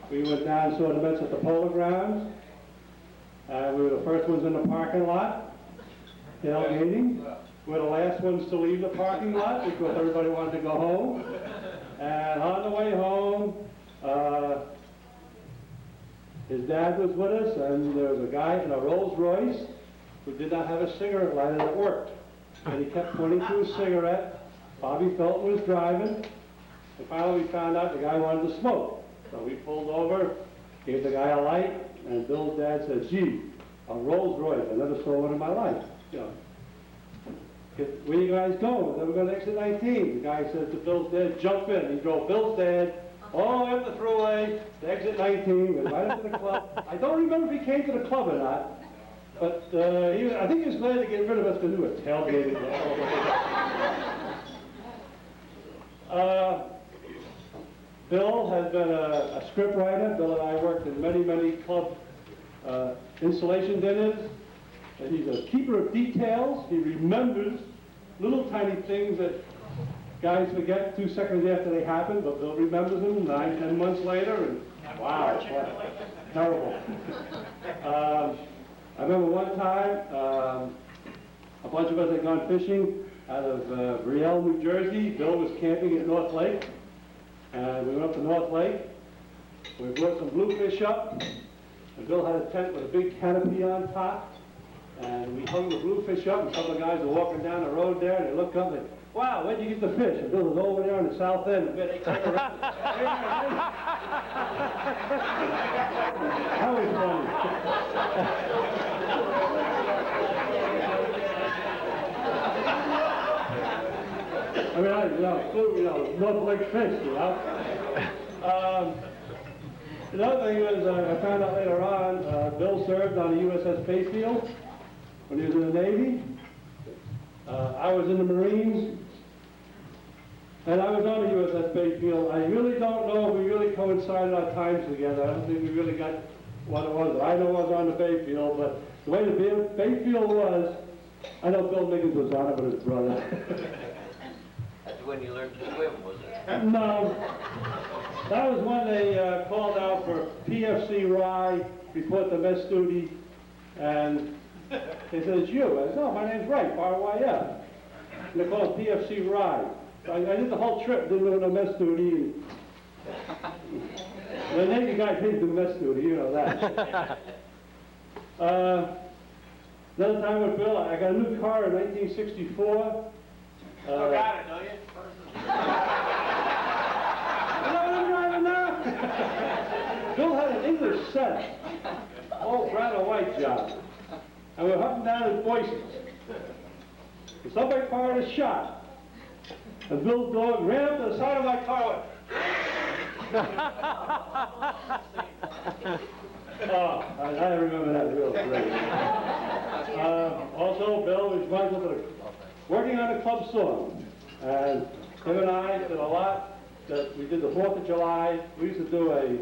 We went down and saw the Mets at the Polo Grounds. We were the first ones in the parking lot, tailgating. We were the last ones to leave the parking lot because everybody wanted to go home. And on the way home, his dad was with us, and there was a guy in a Rolls Royce who did not have a cigarette lighter that worked. And he kept pointing to his cigarette. Bobby Felton was driving. And finally we found out the guy wanted to smoke. So we pulled over, gave the guy a light, and Bill's dad said, gee, a Rolls Royce, I never saw one in my life. You know, where you guys going? Then we're going to exit 19. The guy said to Bill's dad, jump in. He drove Bill's dad all the way up the thruway to exit 19, went right up to the club. I don't remember if he came to the club or not, but I think he was glad to get rid of us because we were tailgating. Bill has been a script writer. Bill and I worked in many, many club installation dinners. And he's a keeper of details. He remembers little tiny things that guys forget 2 seconds after they happen, but Bill remembers them 9, 10 months later, and wow, what, terrible. I remember one time, a bunch of us had gone fishing out of Brielle, New Jersey. Bill was camping at North Lake, and we went up to North Lake. We brought some bluefish up, and Bill had a tent with a big canopy on top, and we hung the bluefish up, and some of the guys were walking down the road there, and they looked up and they, wow, where'd you get the fish? And Bill was over there on the south end, and they came around. That was funny. I mean, North Lake fish, you know. Another thing was, I found out later on, Bill served on the USS Bayfield when he was in the Navy. I was in the Marines, and I was on the USS Bayfield. I really don't know if we really coincided our times together. I don't think we really got what it was. I know I was on the Bayfield, but the way the Bayfield was, I know Bill Miggins was on it with his brother. That's when you learned to swim, was it? No. That was when they called out for PFC Rye, report to mess duty, and they said, it's you. I said, no, my name's Wright, R-Y-F. And they called PFC Rye. So I did the whole trip, didn't do no mess duty. The Navy guy didn't do mess duty, you know that. Another time with Bill, I got a new car in 1964. Still got it, don't you? You know what I'm driving now? Bill had an English setter, old brown and white job, and we were hunting down his voices. And somebody fired a shot, and Bill's dog ran up to the side of my car and oh, I remember that real great. Also, Bill was responsible for working on the club song. And him and I did a lot. That we did the 4th of July. We used to do a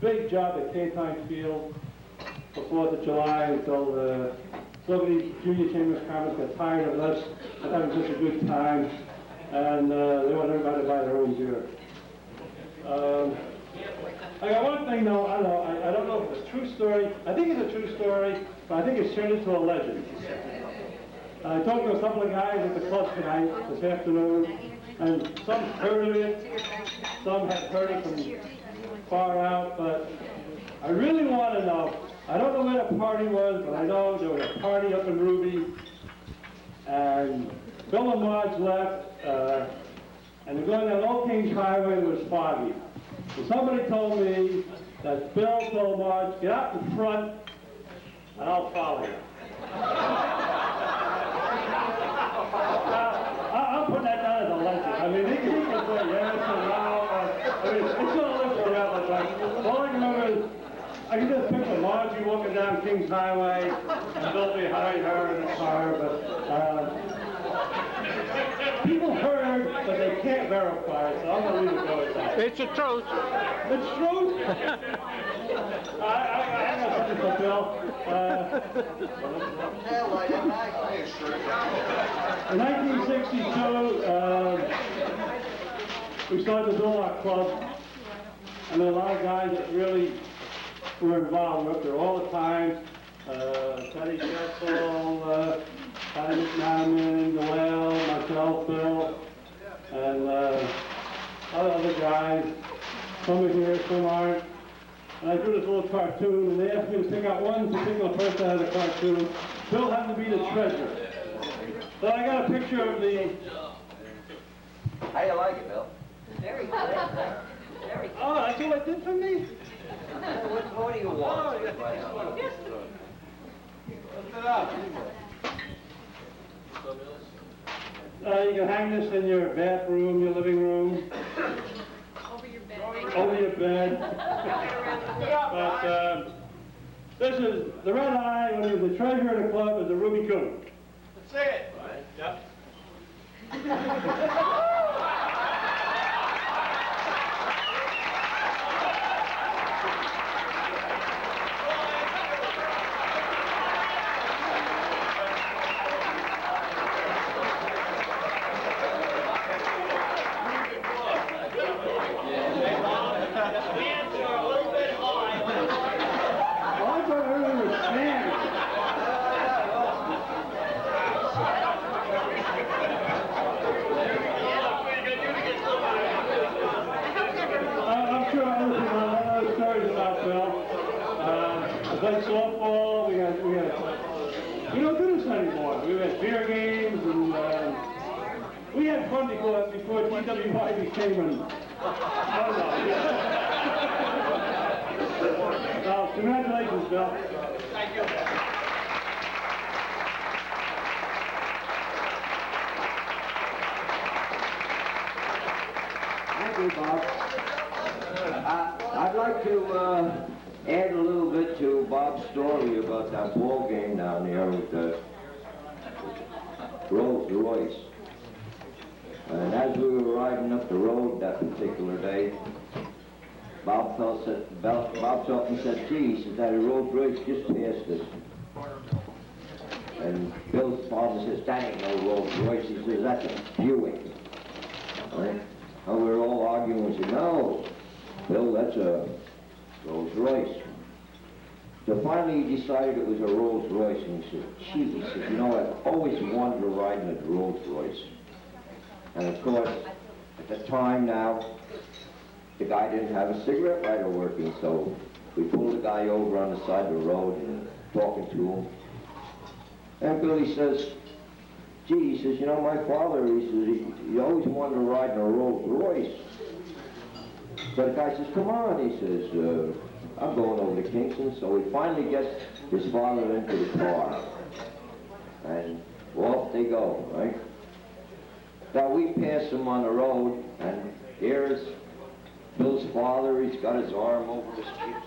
big job at K-Time Field for 4th of July until some of these junior chambers conference got tired of us. I thought it was just a good time. And they wanted everybody to buy their own beer. I got one thing though, I don't know if it's a true story. I think it's a true story, but I think it's turned into a legend. I talked to a couple of guys at the club tonight, this afternoon, and some heard of it, some had heard it from far out, but I really want to know. I don't know where the party was, but I know there was a party up in Ruby, and Bill and Marge left, and they're going down Old Kings Highway, it was foggy. And somebody told me that Bill told Marge, get out in front, and I'll follow you. I'm putting that down as a legend. I mean, he can say yes and no. I mean, it's going to live forever. But all I can remember is, I can just picture Margie walking down Kings Highway, and Bill behind her in the car, but people heard, but they can't verify it, so I'm going to leave it go at that. It's the truth. It's true? I got something for Bill. In 1962, we started to build our club, and there were a lot of guys that really were involved. We were up there all the time. Teddy Sheffel, Patty McNamara, Noel, myself, Bill, and other guys. Some are here, some aren't. And I drew this little cartoon, and they asked me to pick out one particular person out of the cartoon. Bill happened to be the treasurer. So I got a picture of the... How do you like it, Bill? Very good. Very good. Oh, that's all it did for me? What do you want? Lift it up. You can hang this in your bathroom, your living room. Over your bed. Over your bed. But this is the Red Eye when he was the treasurer of the club, is the Ruby Coon. Let's sing it. Yep. Played softball, we don't do this anymore. We had beer games, and we had fun before TWI became an... Well, congratulations, Bill. Thank you. Thank you, Bob. I'd like to add a little bit to Bob's story about that ball game down there with the Rolls Royce. And as we were riding up the road that particular day, Bob stopped and said, gee, he said, that Rolls Royce just passed us. And Bill's father says, that ain't no Rolls Royce. He says, that's a Buick. Right? And we were all arguing. We said, no, Bill, that's a Rolls Royce. So finally he decided it was a Rolls Royce, and he said, gee, he said, you know, I've always wanted to ride in a Rolls Royce. And of course, at the time now, the guy didn't have a cigarette lighter working, so we pulled the guy over on the side of the road and talking to him. And Billy says, gee, he says, you know, my father, he says, he always wanted to ride in a Rolls Royce. So the guy says, come on, he says, I'm going over to Kingston, so he finally gets his father into the car. And off they go, right? Now we pass him on the road, and here's Bill's father. He's got his arm over the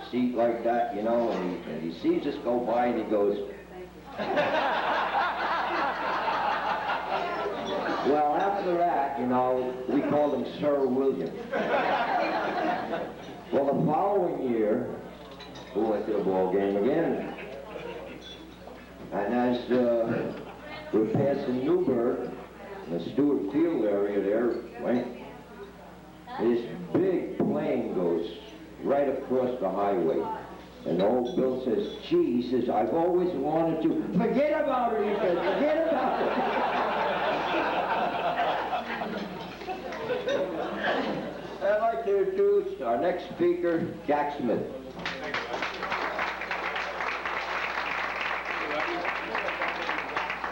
seat like that, you know, and he sees us go by and he goes, well, after that, you know, we called him Sir William. Well, the following year, we went to the ball game again. And as we're passing Newburgh, the Stewart Field area there, right? This big plane goes right across the highway. And old Bill says, gee, he says, I've always wanted to. Forget about it, he says, forget about it. I'd like to introduce our next speaker, Jack Smith.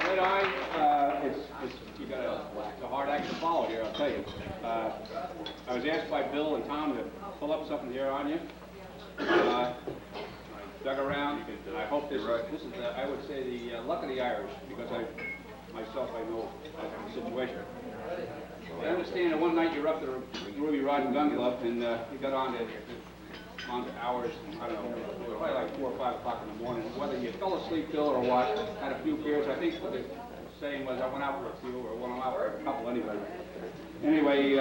Red Eye, it's a hard act to follow here, I'll tell you. I was asked by Bill and Tom to pull up something here on you. I dug around, and I hope this is I would say, the luck of the Irish, because I know the situation. I understand that one night you're up to the Ruby Rod and Gun Club, and you got on to hours, I don't know, probably like 4 or 5 o'clock in the morning. Whether you fell asleep, Bill, or what, had a few beers. I think what the saying was I went out for a few, or went out for a couple anyway. Anyway,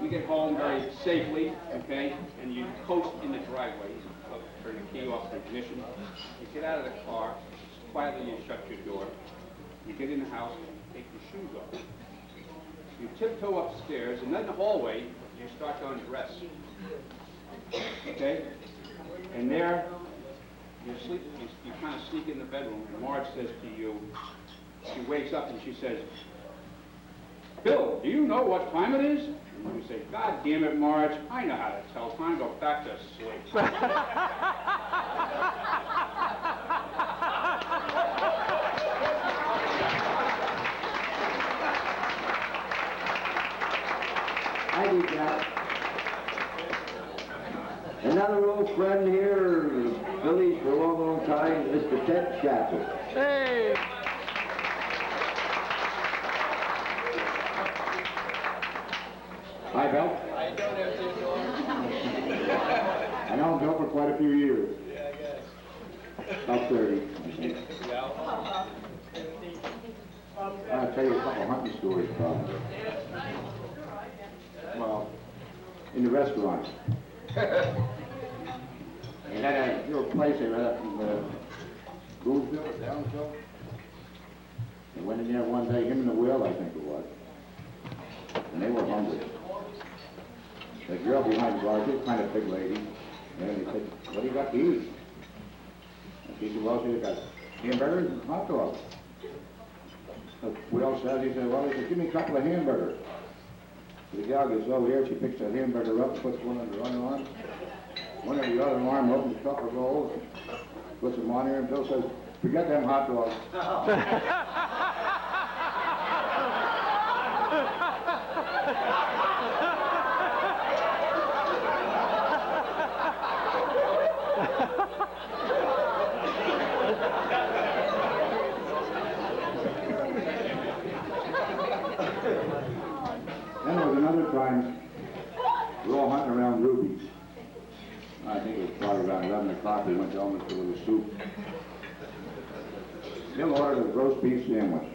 we get home very safely, okay, and you coast in the driveway, turn the key off the ignition. You get out of the car, quietly you shut your door. You get in the house, take your shoes off. You tiptoe upstairs, and then in the hallway, you start to undress. Okay? And there, you kind of sneak in the bedroom, and Marge says to you, she wakes up and she says, Bill, do you know what time it is? And you say, God damn it, Marge, I know how to tell time, go back to sleep. Thank you, Jack. Another old friend here, Billy's for a long, long time, Mr. Ted Chappell. Hey! Hi, Bill. How you doing there, I know Bill for quite a few years. Yeah, I guess. About 30, I think. Yeah. I'll tell you a couple hunting stories about it. Well, in the restaurant. And had a little place they right up in Gouldsville or Downsville. And went in there one day, him and the Will, I think it was. And they were hungry. The girl behind the bar, she was kind of big lady. And they said, what do you got to eat? And she said, well, she's got hamburgers and hot dogs. The Will says, he said, well, he said, give me a couple of hamburgers. The gal gets over here, she picks that hamburger up, puts one under one arm, one under the other arm, opens a couple of rolls, puts them on here, and Bill says, forget them hot dogs. Then there was another time, we were all hunting around Ruby's. I think it was probably around 11 o'clock, we went to almost a little soup. Bill ordered a roast beef sandwich.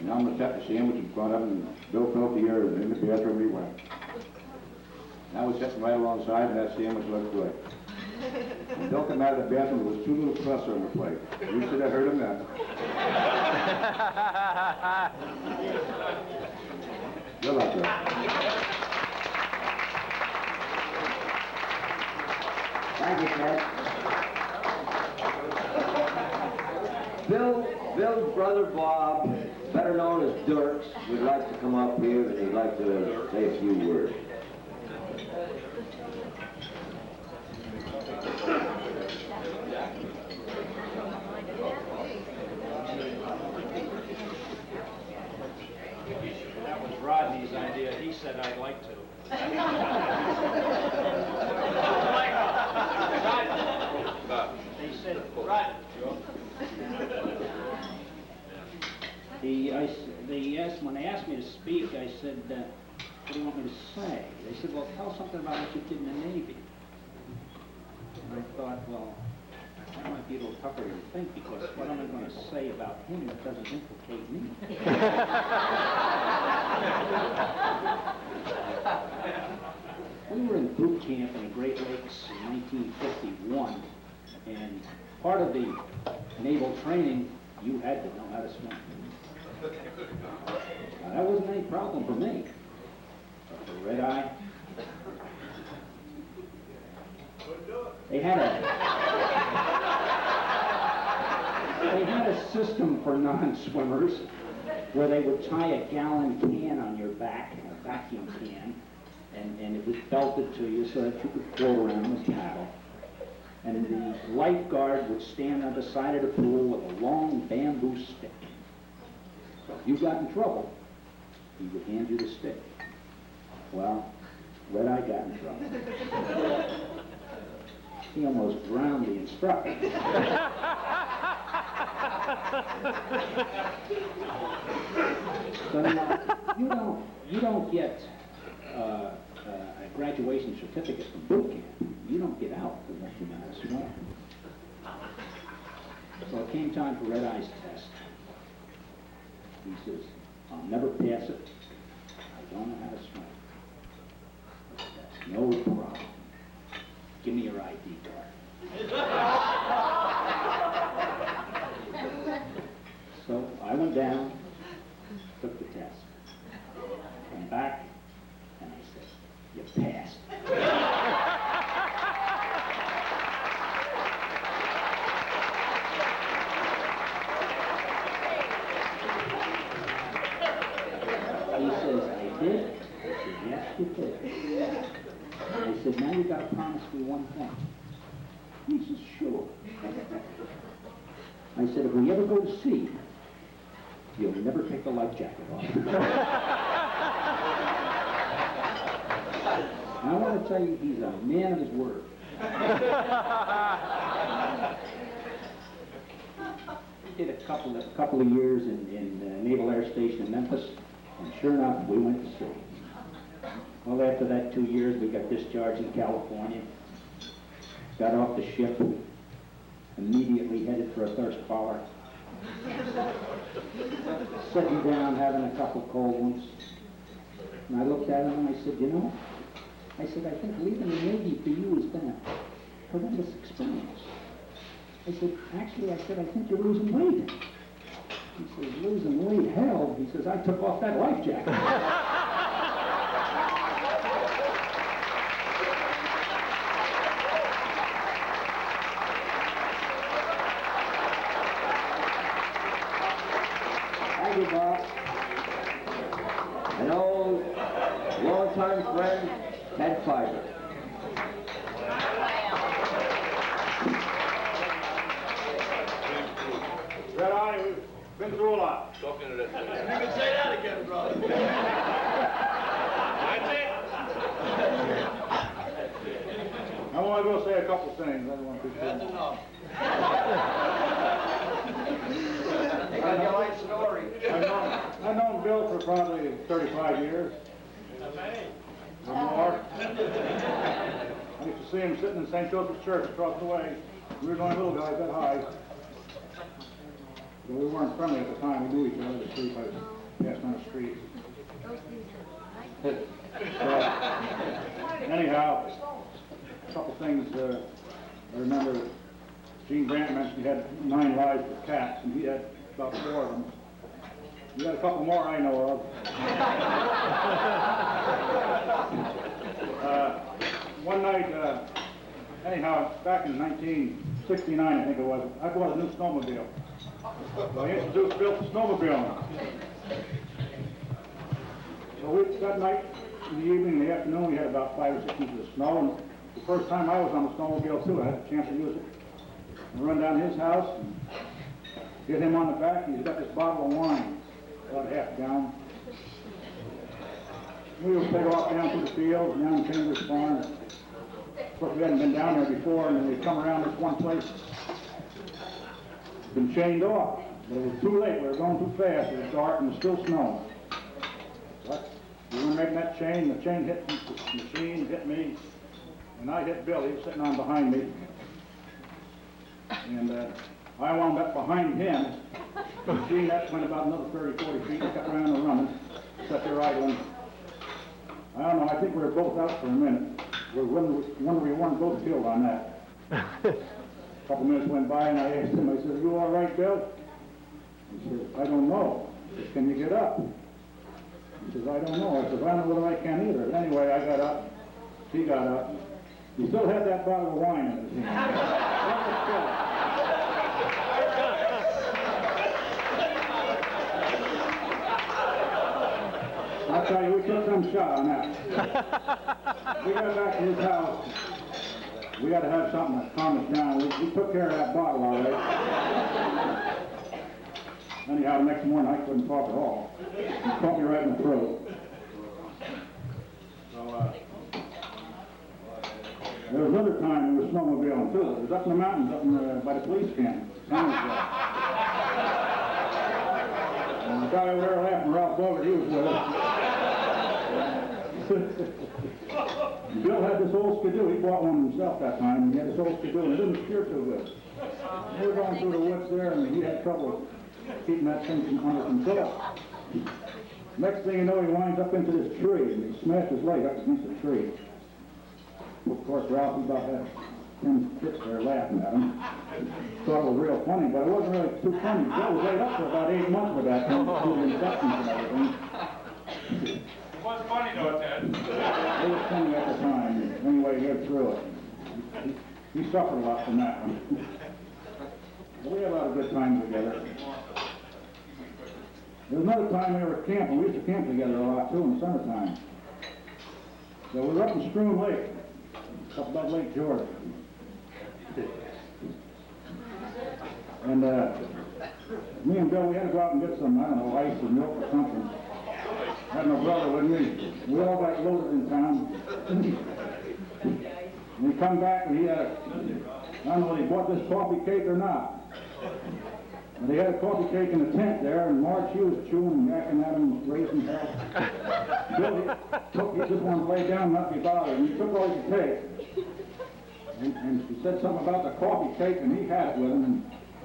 And Elmer set the sandwich in front of him, and Bill felt the air, and in the bathroom he went. And I was sitting right alongside, and that sandwich looked good. When Bill came out of the bathroom, there was 2 little crusts on the plate. You should have heard him then. Good luck, Bill. Thank you, Ted. Bill's brother Bob, better known as Dirks, would like to come up here and he'd like to say a few words. That was Rodney's idea. He said I'd like to. Right. When they asked me to speak, I said, what do you want me to say? They said, well, tell something about what you did in the Navy. And I thought, well, that might be a little tougher to think, because what am I going to say about him that doesn't implicate me? We were in boot camp in the Great Lakes in 1951, and part of the naval training, you had to know how to swim. Now, that wasn't any problem for me. But for Red Eye, they had a system for non-swimmers where they would tie a gallon can on your back, a vacuum can, and it was belted to you so that you could float around the paddle. And the lifeguard would stand on the side of the pool with a long bamboo stick. So if you got in trouble, he would hand you the stick. Well, Red Eye got in trouble. He almost drowned the instructor. So you don't get a graduation certificate from boot camp. You don't get out unless you know how to swim. So it came time for Red Eye's test. He says, I'll never pass it. I don't know how to swim. That's no problem. Give me your ID card. So I went down, took the test, came back, and I said, you passed. He says, I did? I said, yes, you did. I said, now you got to promise me one thing. He says, sure. I said, if we ever go to sea, you'll never take the life jacket off. I want to tell you, he's a man of his word. We did a couple of years in the Naval Air Station in Memphis, and sure enough, we went to sea. Well, after that 2 years, we got discharged in California, got off the ship, immediately headed for a thirst collar, sitting down, having a couple cold ones. And I looked at him and I said, you know, I think leaving the Navy for you has been a horrendous experience. I said, actually, I think you're losing weight. He says, losing weight? Hell. He says, I took off that life jacket. An old, long-time friend, Ted Fiber. Red Eye, we've been through a lot. Talking to that. You can say that again, brother. That's it. I want to go say a couple things. I don't want to be That's enough. You got your life story. I've known Bill for probably 35 years. Or more. I used to see him sitting in St. Joseph's Church across the way. We were the only little guys that high. But we weren't friendly at the time. We knew each other to sleep. I passed on the street. Anyhow, a couple things. I remember Gene Brandt mentioned he had 9 lives with cats, and he had about 4 of them. You got a couple more I know of. One night, anyhow, back in 1969, I think it was, I bought a new snowmobile. So I introduced Bill to snowmobiling. So that night, in the evening, in the afternoon, we had about 5 or 6 inches of snow, and the first time I was on the snowmobile too, I had a chance to use it. I run down to his house, and get him on the back, and he's got this bottle of wine, about a half gallon. We would take off down through the fields, down to Chambers Farm. Of course, we hadn't been down there before, and then we'd come around this one place, been chained off. But it was too late. We were going too fast. It was dark and it was still snowing. But we were making that chain. The chain hit the machine, hit me, and I hit Bill. He was sitting on behind me. And I wound up behind him. The machine, that went about another 30, 40 feet. It got around and running. Sat there idling. I don't know. I think we were both out for a minute. We weren't both killed on that. A couple minutes went by and I asked him, I said, "Are you all right, Bill?" He said, "I don't know." I said, "Can you get up?" He says, "I don't know." I said, "I don't know whether I can either." But anyway, I got up. He got up. He still had that bottle of wine in his hand. I'll tell you, we took some shot on that. We got back to his house. We had to have something to calm us down. We took care of that bottle all right. Anyhow, the next morning I couldn't talk at all. He caught me right in the throat. So, there was another time we were snowmobiling too. It was up in the mountains, up in by the police camp. And the guy over there laughing, Ralph Bogert, he was with us. Bill had this old skidoo. He bought one himself that time, and he had this old skidoo, and it didn't steer too good. We were going through the woods there, and he had trouble keeping that thing under control. Next thing you know, he winds up into this tree, and he smashed his leg up against the tree. Of course, Ralph was about that 10 fits there laughing at him. Thought it was real funny, but it wasn't really too funny. Bill was laid up for about 8 months with that thing, due to infections and everything. It was funny though, Ted. It was funny at the time. Anyway, he lived through it. He suffered a lot from that one. But we had a lot of good times together. There was another time we were camping. We used to camp together a lot too in the summertime. So we were up in Stroom Lake, up above Lake George. And me and Bill, we had to go out and get some, I don't know, ice or milk or something. I had my brother with me. We all got loaded in town. And we come back and he had a, I don't know if he bought this coffee cake or not. But he had a coffee cake in a tent there, and Marge, she was chewing and yakking at him, raising hell. Bill, he just wanted to lay down and not be bothered, and he took all he could take. And she said something about the coffee cake, and he had it with him, and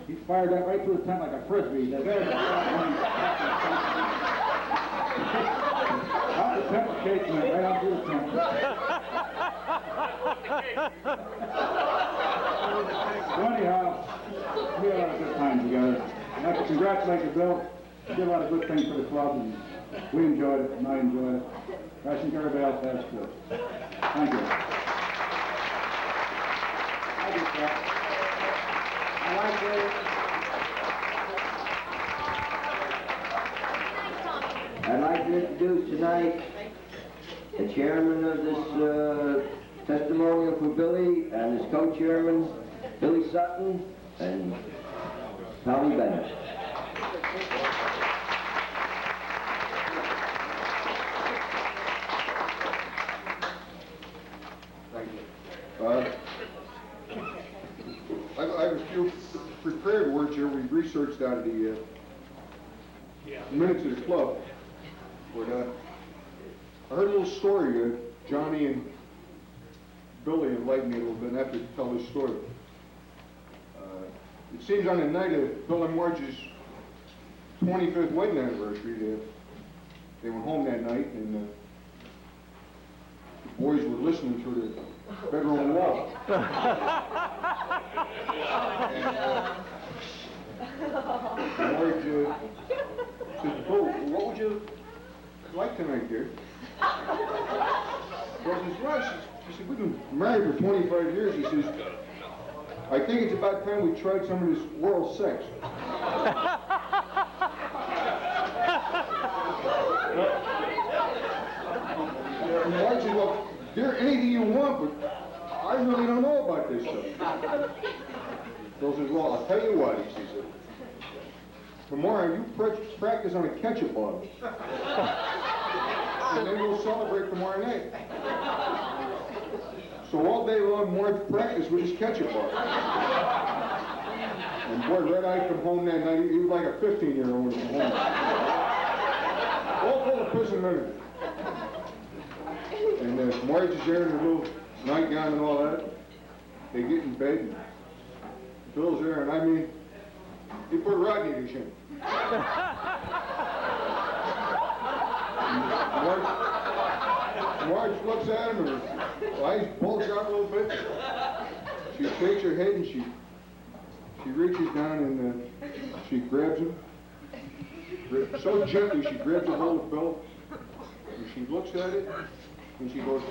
he fired that right through the tent like a frisbee. He said, "There's the out the tent, the cake went right out through the tent." So anyhow, we had a lot of good times together. I'd like to congratulate you, Bill. You did a lot of good things for the club, and we enjoyed it, and I enjoyed it. I think everybody else has too. Thank you. I'd like to introduce tonight the chairman of this testimonial for Billy and his co-chairman, Billy Sutton and Tommy Bennett. Thank you. I have a few prepared words here. We researched out of the minutes of the club. But I heard a little story. Johnny and Billy enlightened me a little bit, and I have to tell this story. It seems on the night of Bill and Marge's 25th wedding anniversary, they went home that night, and the boys were listening to the bedroom wall. And Marge said, "Bill, what would you like tonight, dear?" Bill says, "Well," she said, "we've been married for 25 years." He says, "I think it's about time we tried some of this oral sex." And Marge said, "Well, dear, anything you want, but I really don't know about this stuff." Bill says, "Well, I'll tell you what," he says, "tomorrow you practice on a ketchup bottle. And then we'll celebrate tomorrow night." So all day long, Marge practiced with his ketchup bottle. And boy, Red Eye come home that night, he was like a 15-year-old when he came home. All full of piss and vinegar. And Marge is there in her little nightgown and all that. They get in bed, and Bill's there, and I mean, he put Rodney to shame. Marge looks at him, and her eyes bulge out a little bit. She shakes her head, and she reaches down, and she grabs him. So gently, she grabs a hold of Bill, and she looks at it, and she goes,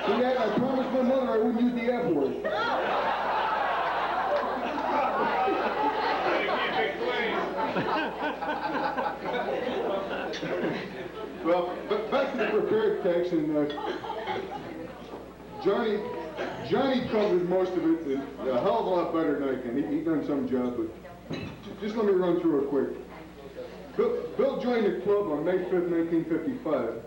see that? I promised my mother I wouldn't use the F word. Well, but back to the prepared text, and Johnny covered most of it a hell of a lot better than I can. He done some job, but just let me run through it quick. Bill joined the club on May 5th, 1955,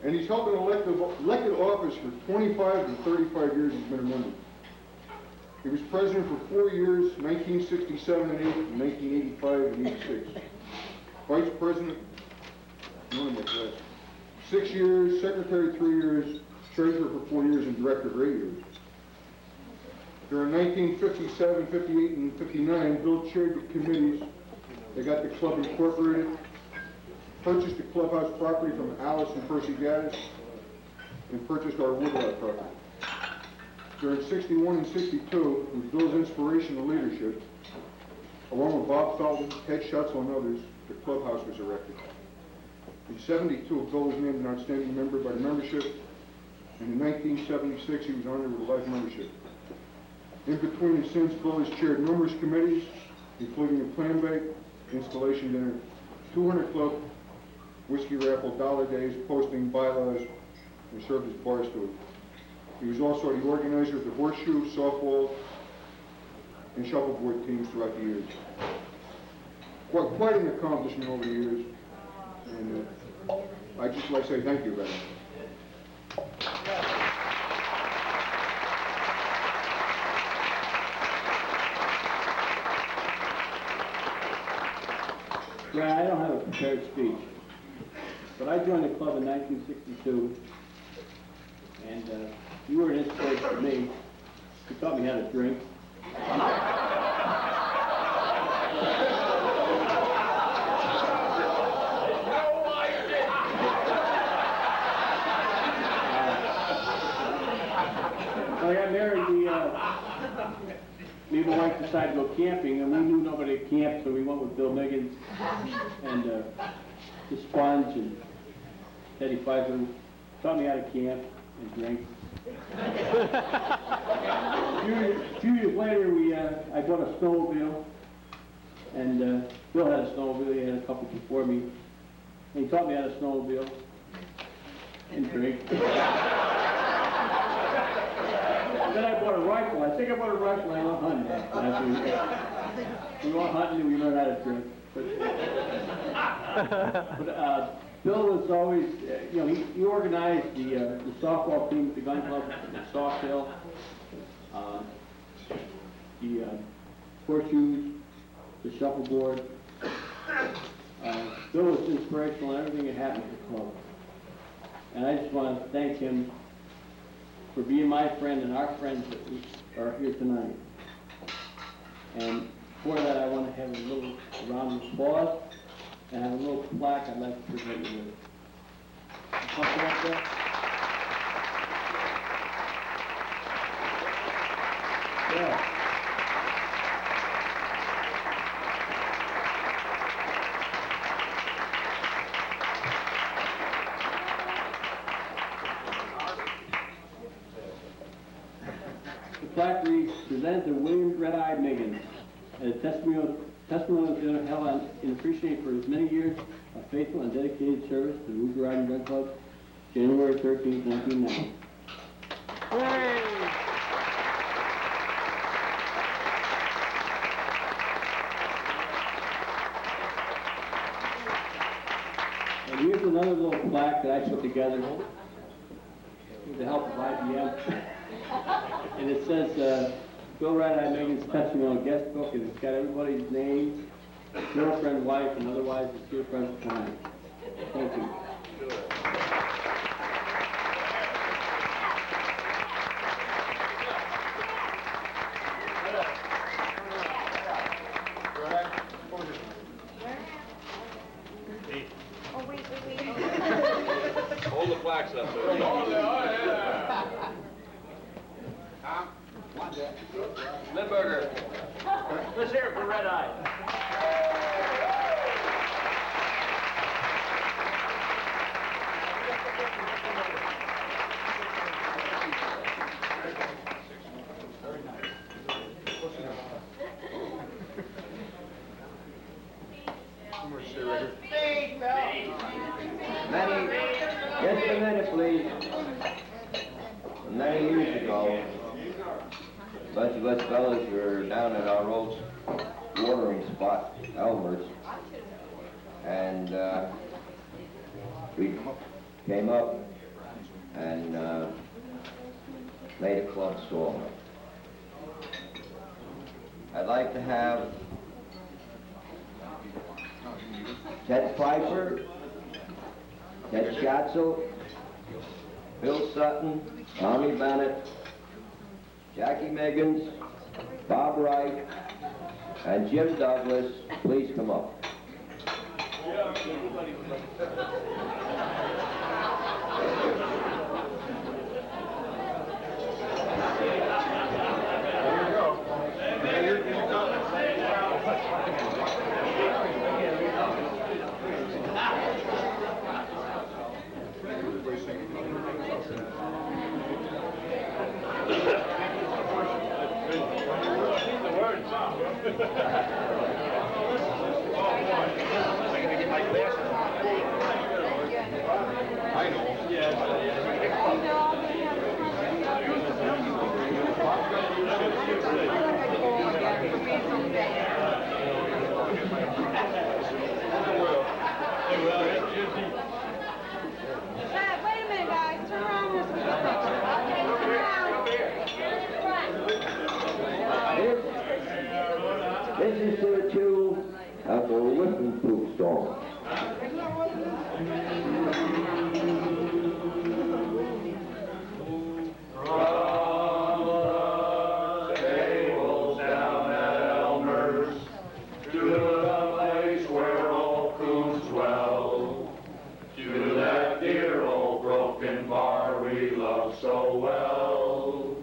and he's held an elected office for 25 to 35 years. He's been a member. He was president for 4 years, 1967 and 8, and 1985 and 86. Vice president, 6 years, secretary 3 years, treasurer for 4 years, and director for 8 years. During 1957, 58, and 59, Bill chaired the committees that got the club incorporated, purchased the clubhouse property from Alice and Percy Gaddis, and purchased our Woodlot property. During 61 and 62, with Bill's inspiration and leadership, along with Bob Felton, Ted Schutzel, and others, the clubhouse was erected. In 72, Bill was named an outstanding member by the membership, and in 1976, he was honored with a life membership. In between and since, Bill has chaired numerous committees, including a plan bake, installation dinner, 200 club, whiskey raffle, dollar days, posting, bylaws, and served as bar steward. He was also the organizer of the horseshoe, softball, and shuffleboard teams throughout the years. Quite an accomplishment over the years, and I'd just like to say thank you very much. Yeah, I don't have a prepared speech, but I joined the club in 1962, and you were an inspiration for me. You taught me how to drink. When I got married, me and my wife decided to go camping, and we knew nobody at camp, so we went with Bill Miggins and the Sponge and Teddy Pfeiffer. Taught me how to camp and drink. A few years later, I bought a snowmobile, and Bill had a snowmobile. He had a couple before me, and he taught me how to snowmobile and drink. Then I bought a rifle. I think I bought a rifle. I went hunting. We went hunting and we learned how to drink. But Bill was always, he organized the softball team at the gun club at Sawkill, the horseshoes, the shuffleboard. Bill was inspirational in everything that happened at the club. And I just want to thank him for being my friend and our friends that are here tonight. And for that, I want to have a little round of applause and have a little plaque I'd like to present you with. Something like that? Yeah. The plaque reads, presented to William Red Eye Miggins, as a testimonial held in appreciation for his many years a faithful and dedicated service to the Roofer Riding Gun Club, January 13, 1990. And here's another little plaque that I put together with the help of IBM. And it says, Bill Red Eye Miggins Testimonial Guest Book, and it's got everybody's names, girlfriend, wife, and otherwise it's dear friends tonight. Thank you. Hold the plaques up there. Tom? Lindbergher. Let's hear it for Red Eye. Just a minute, please. Many years ago, a bunch of us fellas were down at our old watering spot, Elmer's, and we came up and made a club song. I'd like to have Ted Pfeiffer, Ted Schatzel, Bill Sutton, Tommy Bennett, Jackie Miggins, Bob Wright, and Jim Douglas, please come up. Wait a minute, guys. Turn around this way. Turn around. This is to the tune of the Whipping Poop song. So well,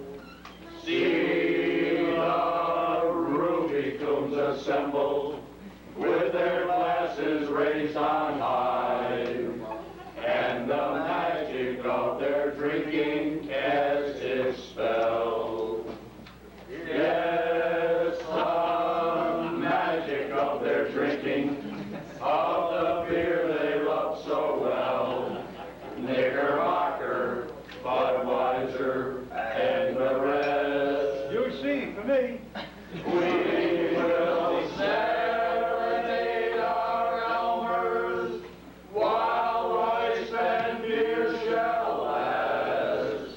see the Ruby Coons assembled with their glasses raised on high, and the magic of their drinking casts its spell. Yes, the magic of their drinking, of the beer they love so well, Knickerbocker, Budweiser, and the rest. You see, for me. We will serenade our Elmers while Royce and beer shall last.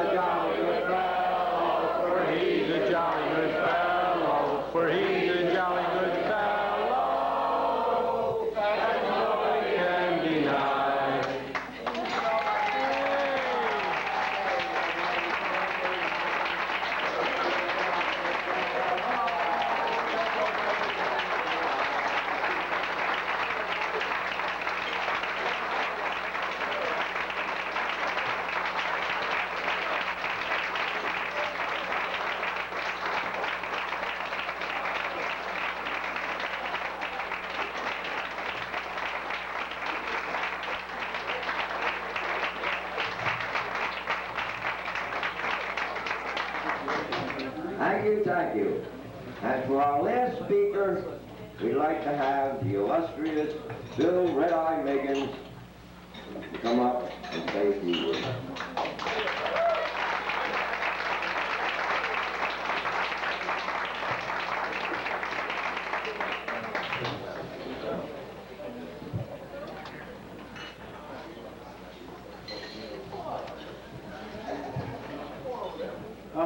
a jolly good fellow, for he's a jolly good fellow, for he's a jolly good fellow, and nobody can deny. Thank you, thank you. And for our last speaker, we'd like to have the illustrious Bill Red Eye Miggins to come up and say a few words.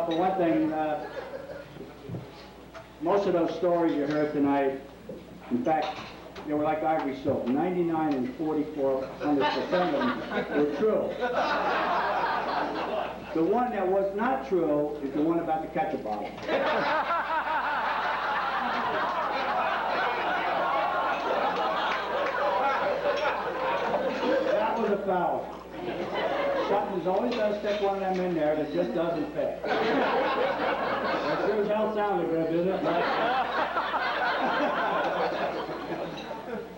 For one thing, most of those stories you heard tonight, in fact, they were like ivory soap. 99 and 4400% of them were true. The one that was not true is the one about the ketchup bottle. That was a foul. Something's always got to stick one of them in there that just doesn't fit. That sure as hell sounded good, didn't it?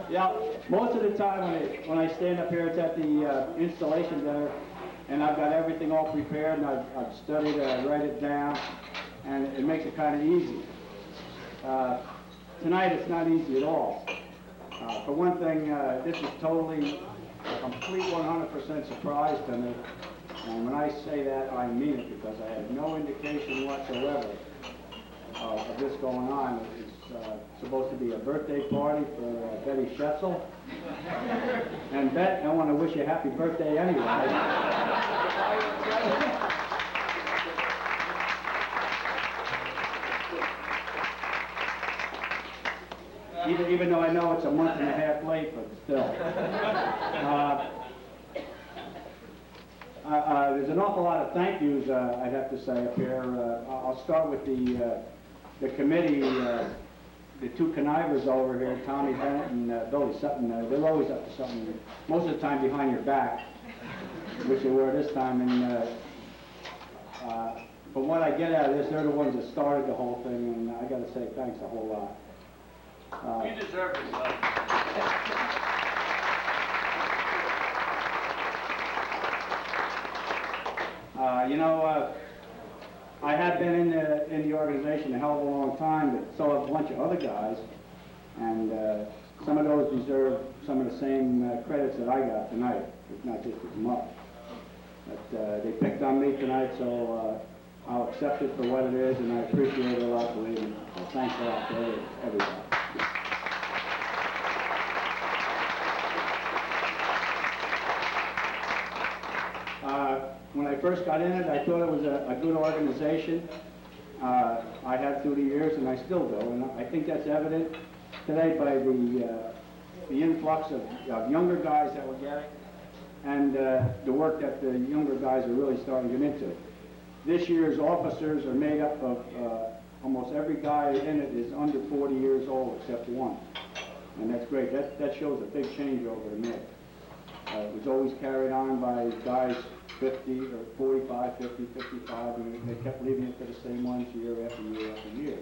Yeah, most of the time when I stand up here, it's at the installation dinner, and I've got everything all prepared, and I've studied it, I write it down, and it makes it kind of easy. Tonight it's not easy at all. For one thing, this is totally a complete 100% surprise to me. And when I say that, I mean it, because I had no indication whatsoever of this going on. It's supposed to be a birthday party for Betty Schetzel. And Bet, I want to wish you a happy birthday anyway. Even though I know it's a month and a half late, but still. There's an awful lot of thank yous I'd have to say up here. I'll start with the committee, the two connivers over here, Tommy Bennett and Billy Sutton. They're always up to something, most of the time behind your back, which they were this time. And from what I get out of this, they're the ones that started the whole thing, and I got to say thanks a whole lot. You deserve it, son. I have been in the organization a hell of a long time, but so have a bunch of other guys, and some of those deserve some of the same credits that I got tonight, if not just as much. But they picked on me tonight, so I'll accept it for what it is, and I appreciate it a lot, believe me. So thanks a lot to everybody. When I first got in it, I thought it was a good organization. I have through the years, and I still do, and I think that's evident today by the influx of younger guys that we're getting, and the work that the younger guys are really starting to get into. This year's officers are made up of almost every guy in it is under 40 years old except one, and that's great. That shows a big change over the mid. It was always carried on by guys 50 or 45, 50, 55, and they kept leaving it to the same ones year after year after year.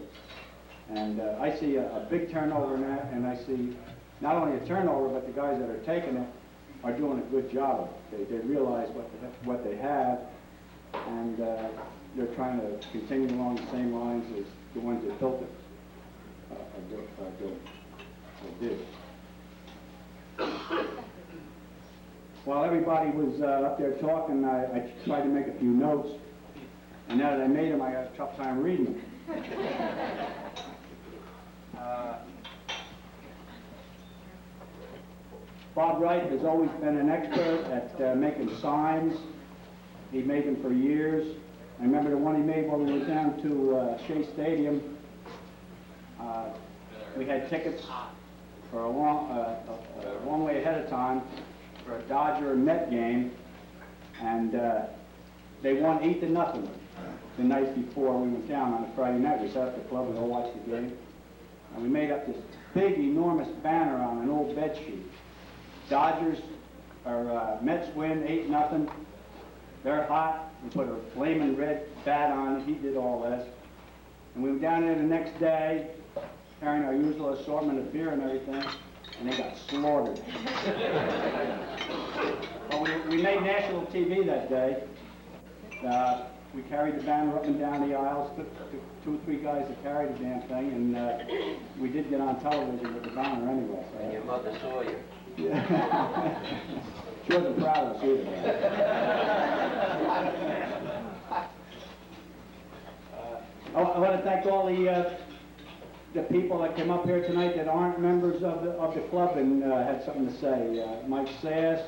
And I see a big turnover in that, and I see not only a turnover, but the guys that are taking it are doing a good job of it. They realize what they have, and they're trying to continue along the same lines as the ones that built it did. While everybody was up there talking, I tried to make a few notes, and now that I made them, I got a tough time reading them. Bob Wright has always been an expert at making signs He made them for years. I remember the one he made when we went down to Shea Stadium. We had tickets for a long way ahead of time for a Dodger and Met game, and they won 8-0 the night before we went down on a Friday night. We sat at the club and all watched the game, and we made up this big, enormous banner on an old bed sheet. Dodgers or Mets win 8-0. They're hot. We put a flaming red bat on it. He did all this, and we went down there the next day, carrying our usual assortment of beer and everything, and they got slaughtered. Well, we made national TV that day. We carried the banner up and down the aisles, took 2 or 3 guys to carry the damn thing, and we did get on television with the banner anyway. So. And your mother saw you. Yeah. She wasn't proud of us either. I want to thank all the people that came up here tonight that aren't members of the club and had something to say. Mike Sass,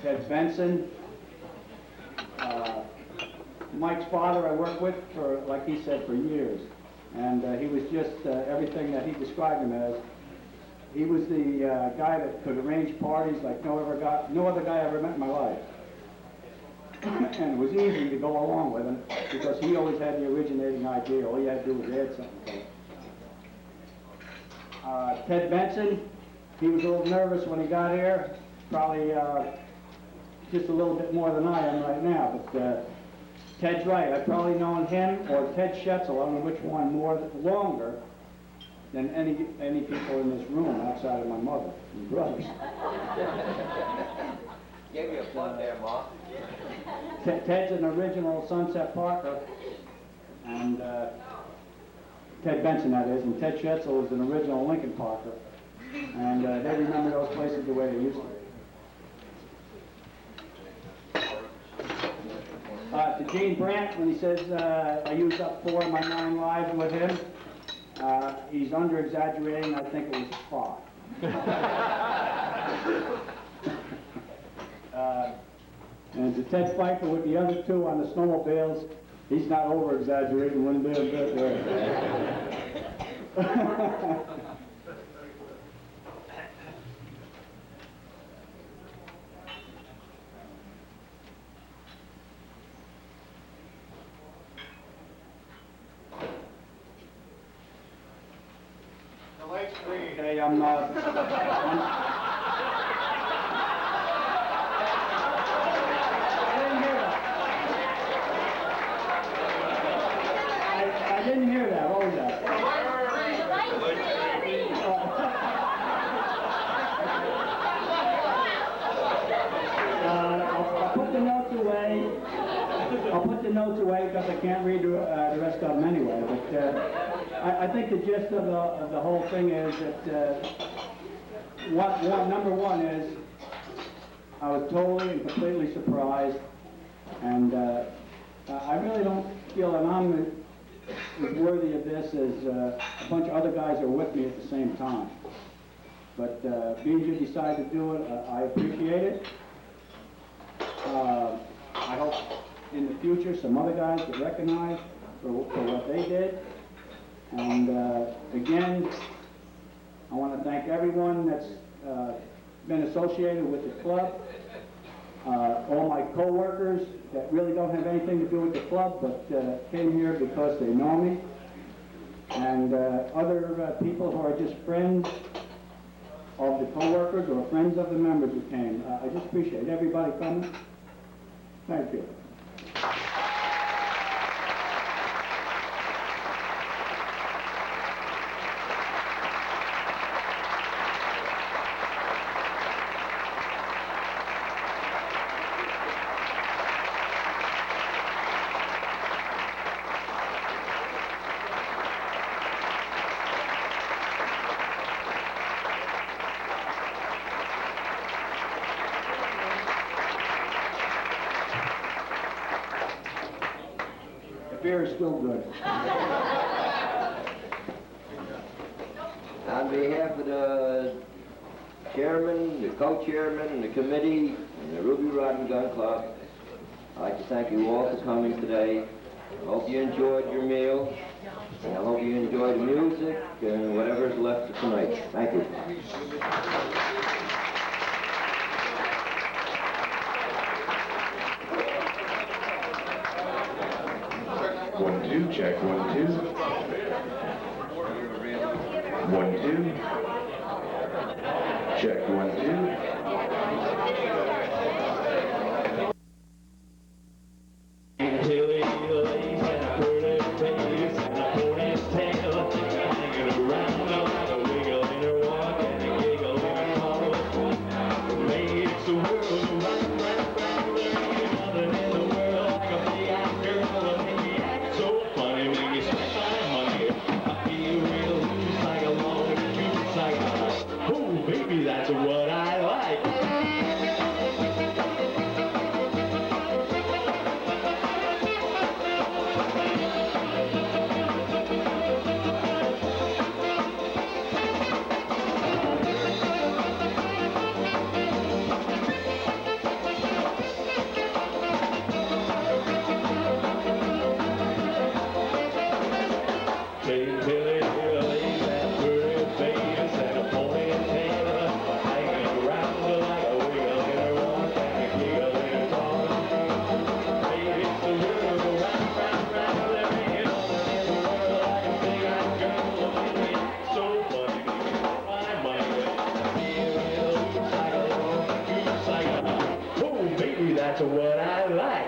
Ted Benson, Mike's father I worked with for, like he said, for years. And he was just everything that he described him as. He was the guy that could arrange parties like no other guy I ever met in my life. And it was easy to go along with him because he always had the originating idea. All you had to do was add something to it. Ted Benson, he was a little nervous when he got here. Probably just a little bit more than I am right now. But Ted's right. I've probably known him or Ted Schetzel, I don't know which one, longer than any people in this room outside of my mother and brothers. Gave you a plug there, Ma. Ted's an original Sunset Parker, and Ted Benson that is, and Ted Schetzel is an original Lincoln Parker, and they remember those places the way they used to. To Gene Brandt, when he says I used up 4 of my 9 lives with him, he's under-exaggerating. I think it was 5. And to Ted Pfeiffer with the other 2 on the snowmobiles, he's not over-exaggerating one bit of it there. Okay, I'm I didn't hear that. What was that? I'll put the notes away. I'll put the notes away because I can't read the rest of them anyway. But I think the gist of the whole thing is that number one is I was totally and completely surprised, and I really don't feel that I'm as worthy of this as a bunch of other guys are with me at the same time. But being you decided to do it, I appreciate it. I hope in the future some other guys get recognized for what they did. And again, I want to thank everyone that's been associated with the club. All my co-workers that really don't have anything to do with the club but came here because they know me. And other people who are just friends of the co-workers or friends of the members who came. I just appreciate everybody coming. Thank you. Beer is still good. On behalf of the chairman, the co-chairman, and the committee, and the Ruby Rod and Gun Club. I'd like to thank you all for coming today. I hope you enjoyed your meal, and I hope you enjoyed the music and whatever's left for tonight. Thank you. One, two, check, 1, 2. 1, 2. Check, 1, 2. Until he lays in a pretty face and a ponytail, hanging around like a wiggle in her walk and a giggle in her call. Makes the world go round, round, round. There ain't nothing in the world like a big-eyed girl that make me act so funny, make me spend my money. I feel real loose like a long goose, like oh, baby, that's what I like. That's what I like.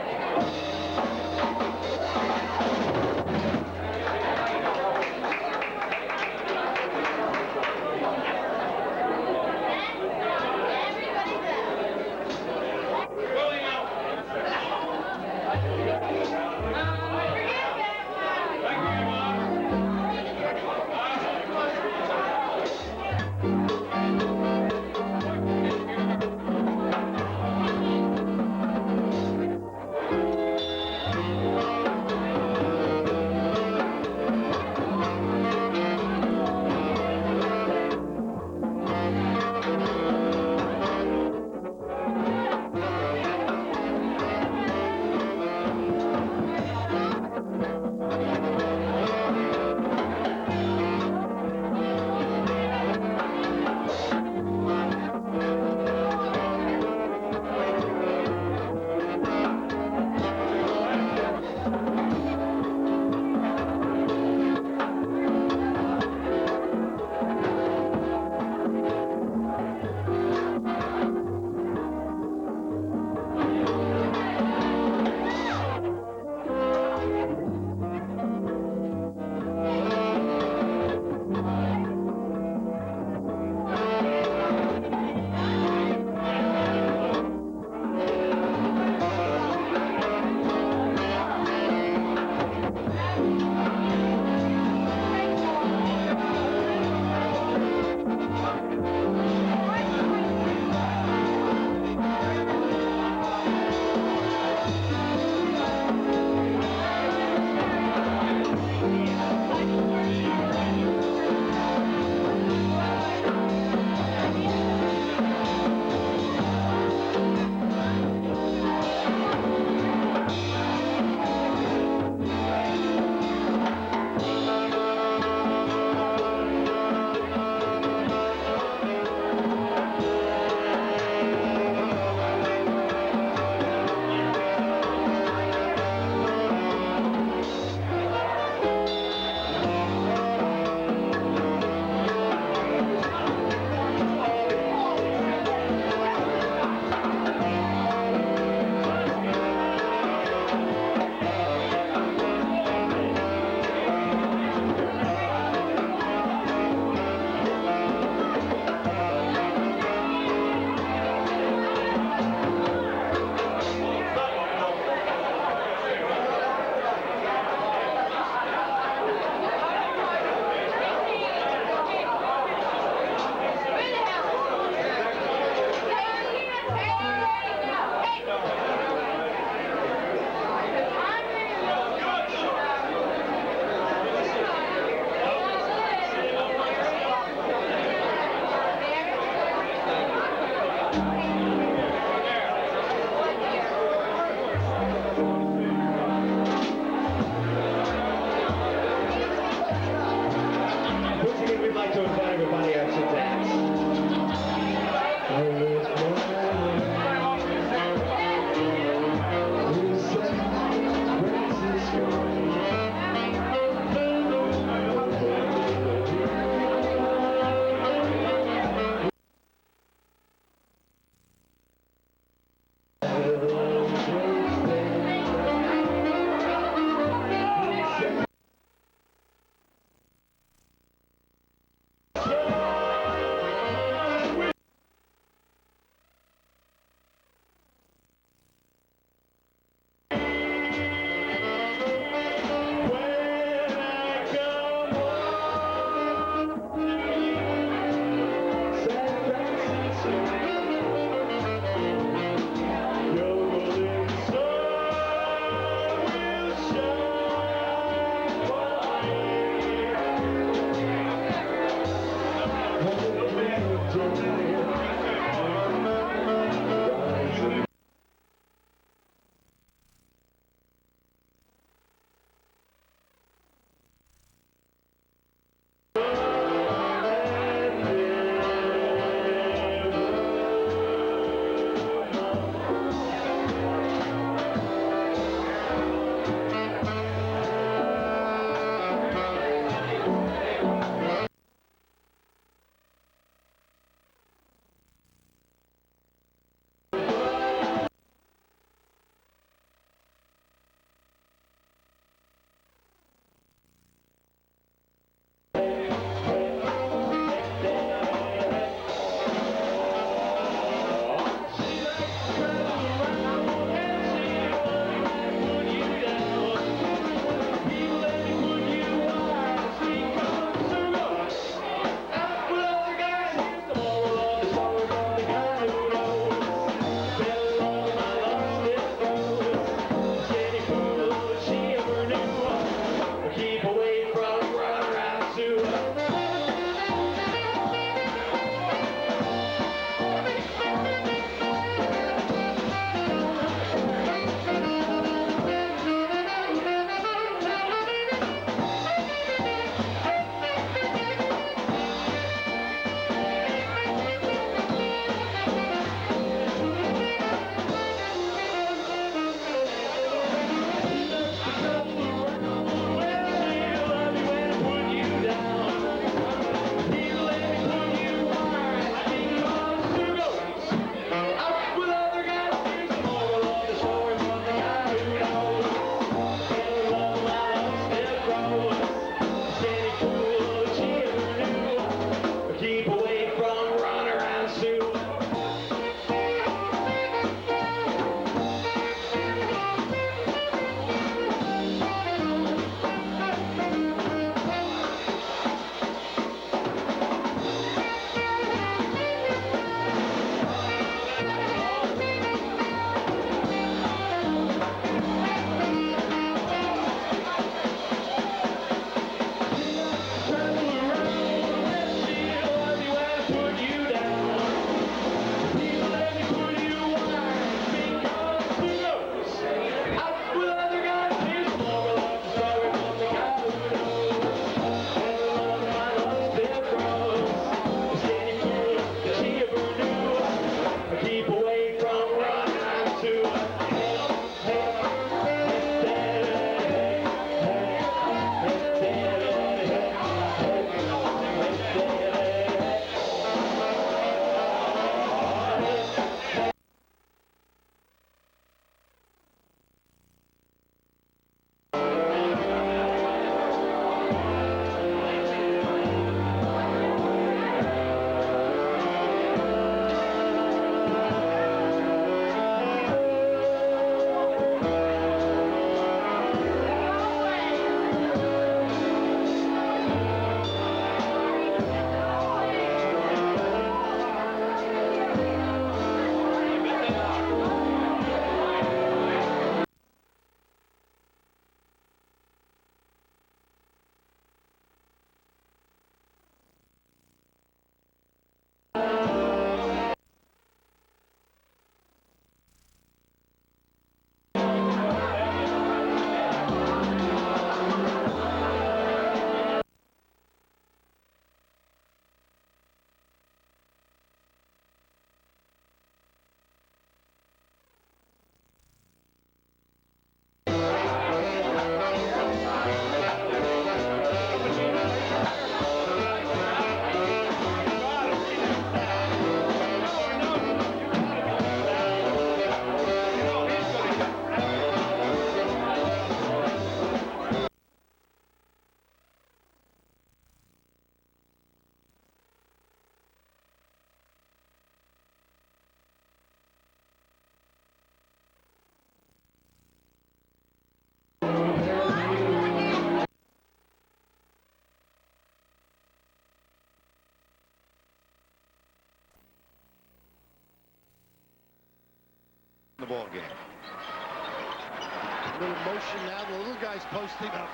Little motion now, the little guy's posting up.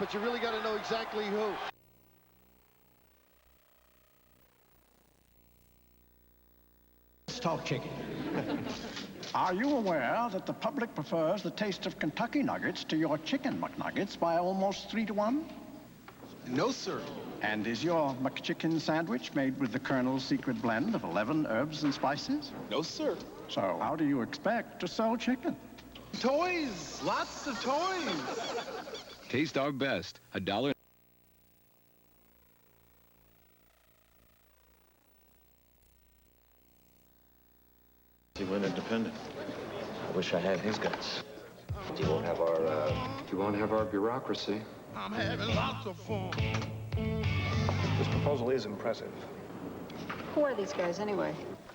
But you really got to know exactly who. Let's talk chicken. Are you aware that the public prefers the taste of Kentucky Nuggets to your Chicken McNuggets by almost 3 to 1? No, sir. And is your McChicken sandwich made with the Colonel's secret blend of 11 herbs and spices? No, sir. So how do you expect to sell chicken? Toys! Lots of toys! Taste our best. $1. He went independent. I wish I had his guts. You won't have our bureaucracy. I'm having lots of fun. This proposal is impressive. Who are these guys, anyway?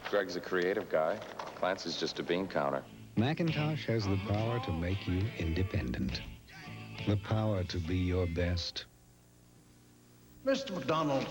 Greg's a creative guy. Clancy's just a bean counter. Macintosh has the power to make you independent. The power to be your best. Mr. McDonald,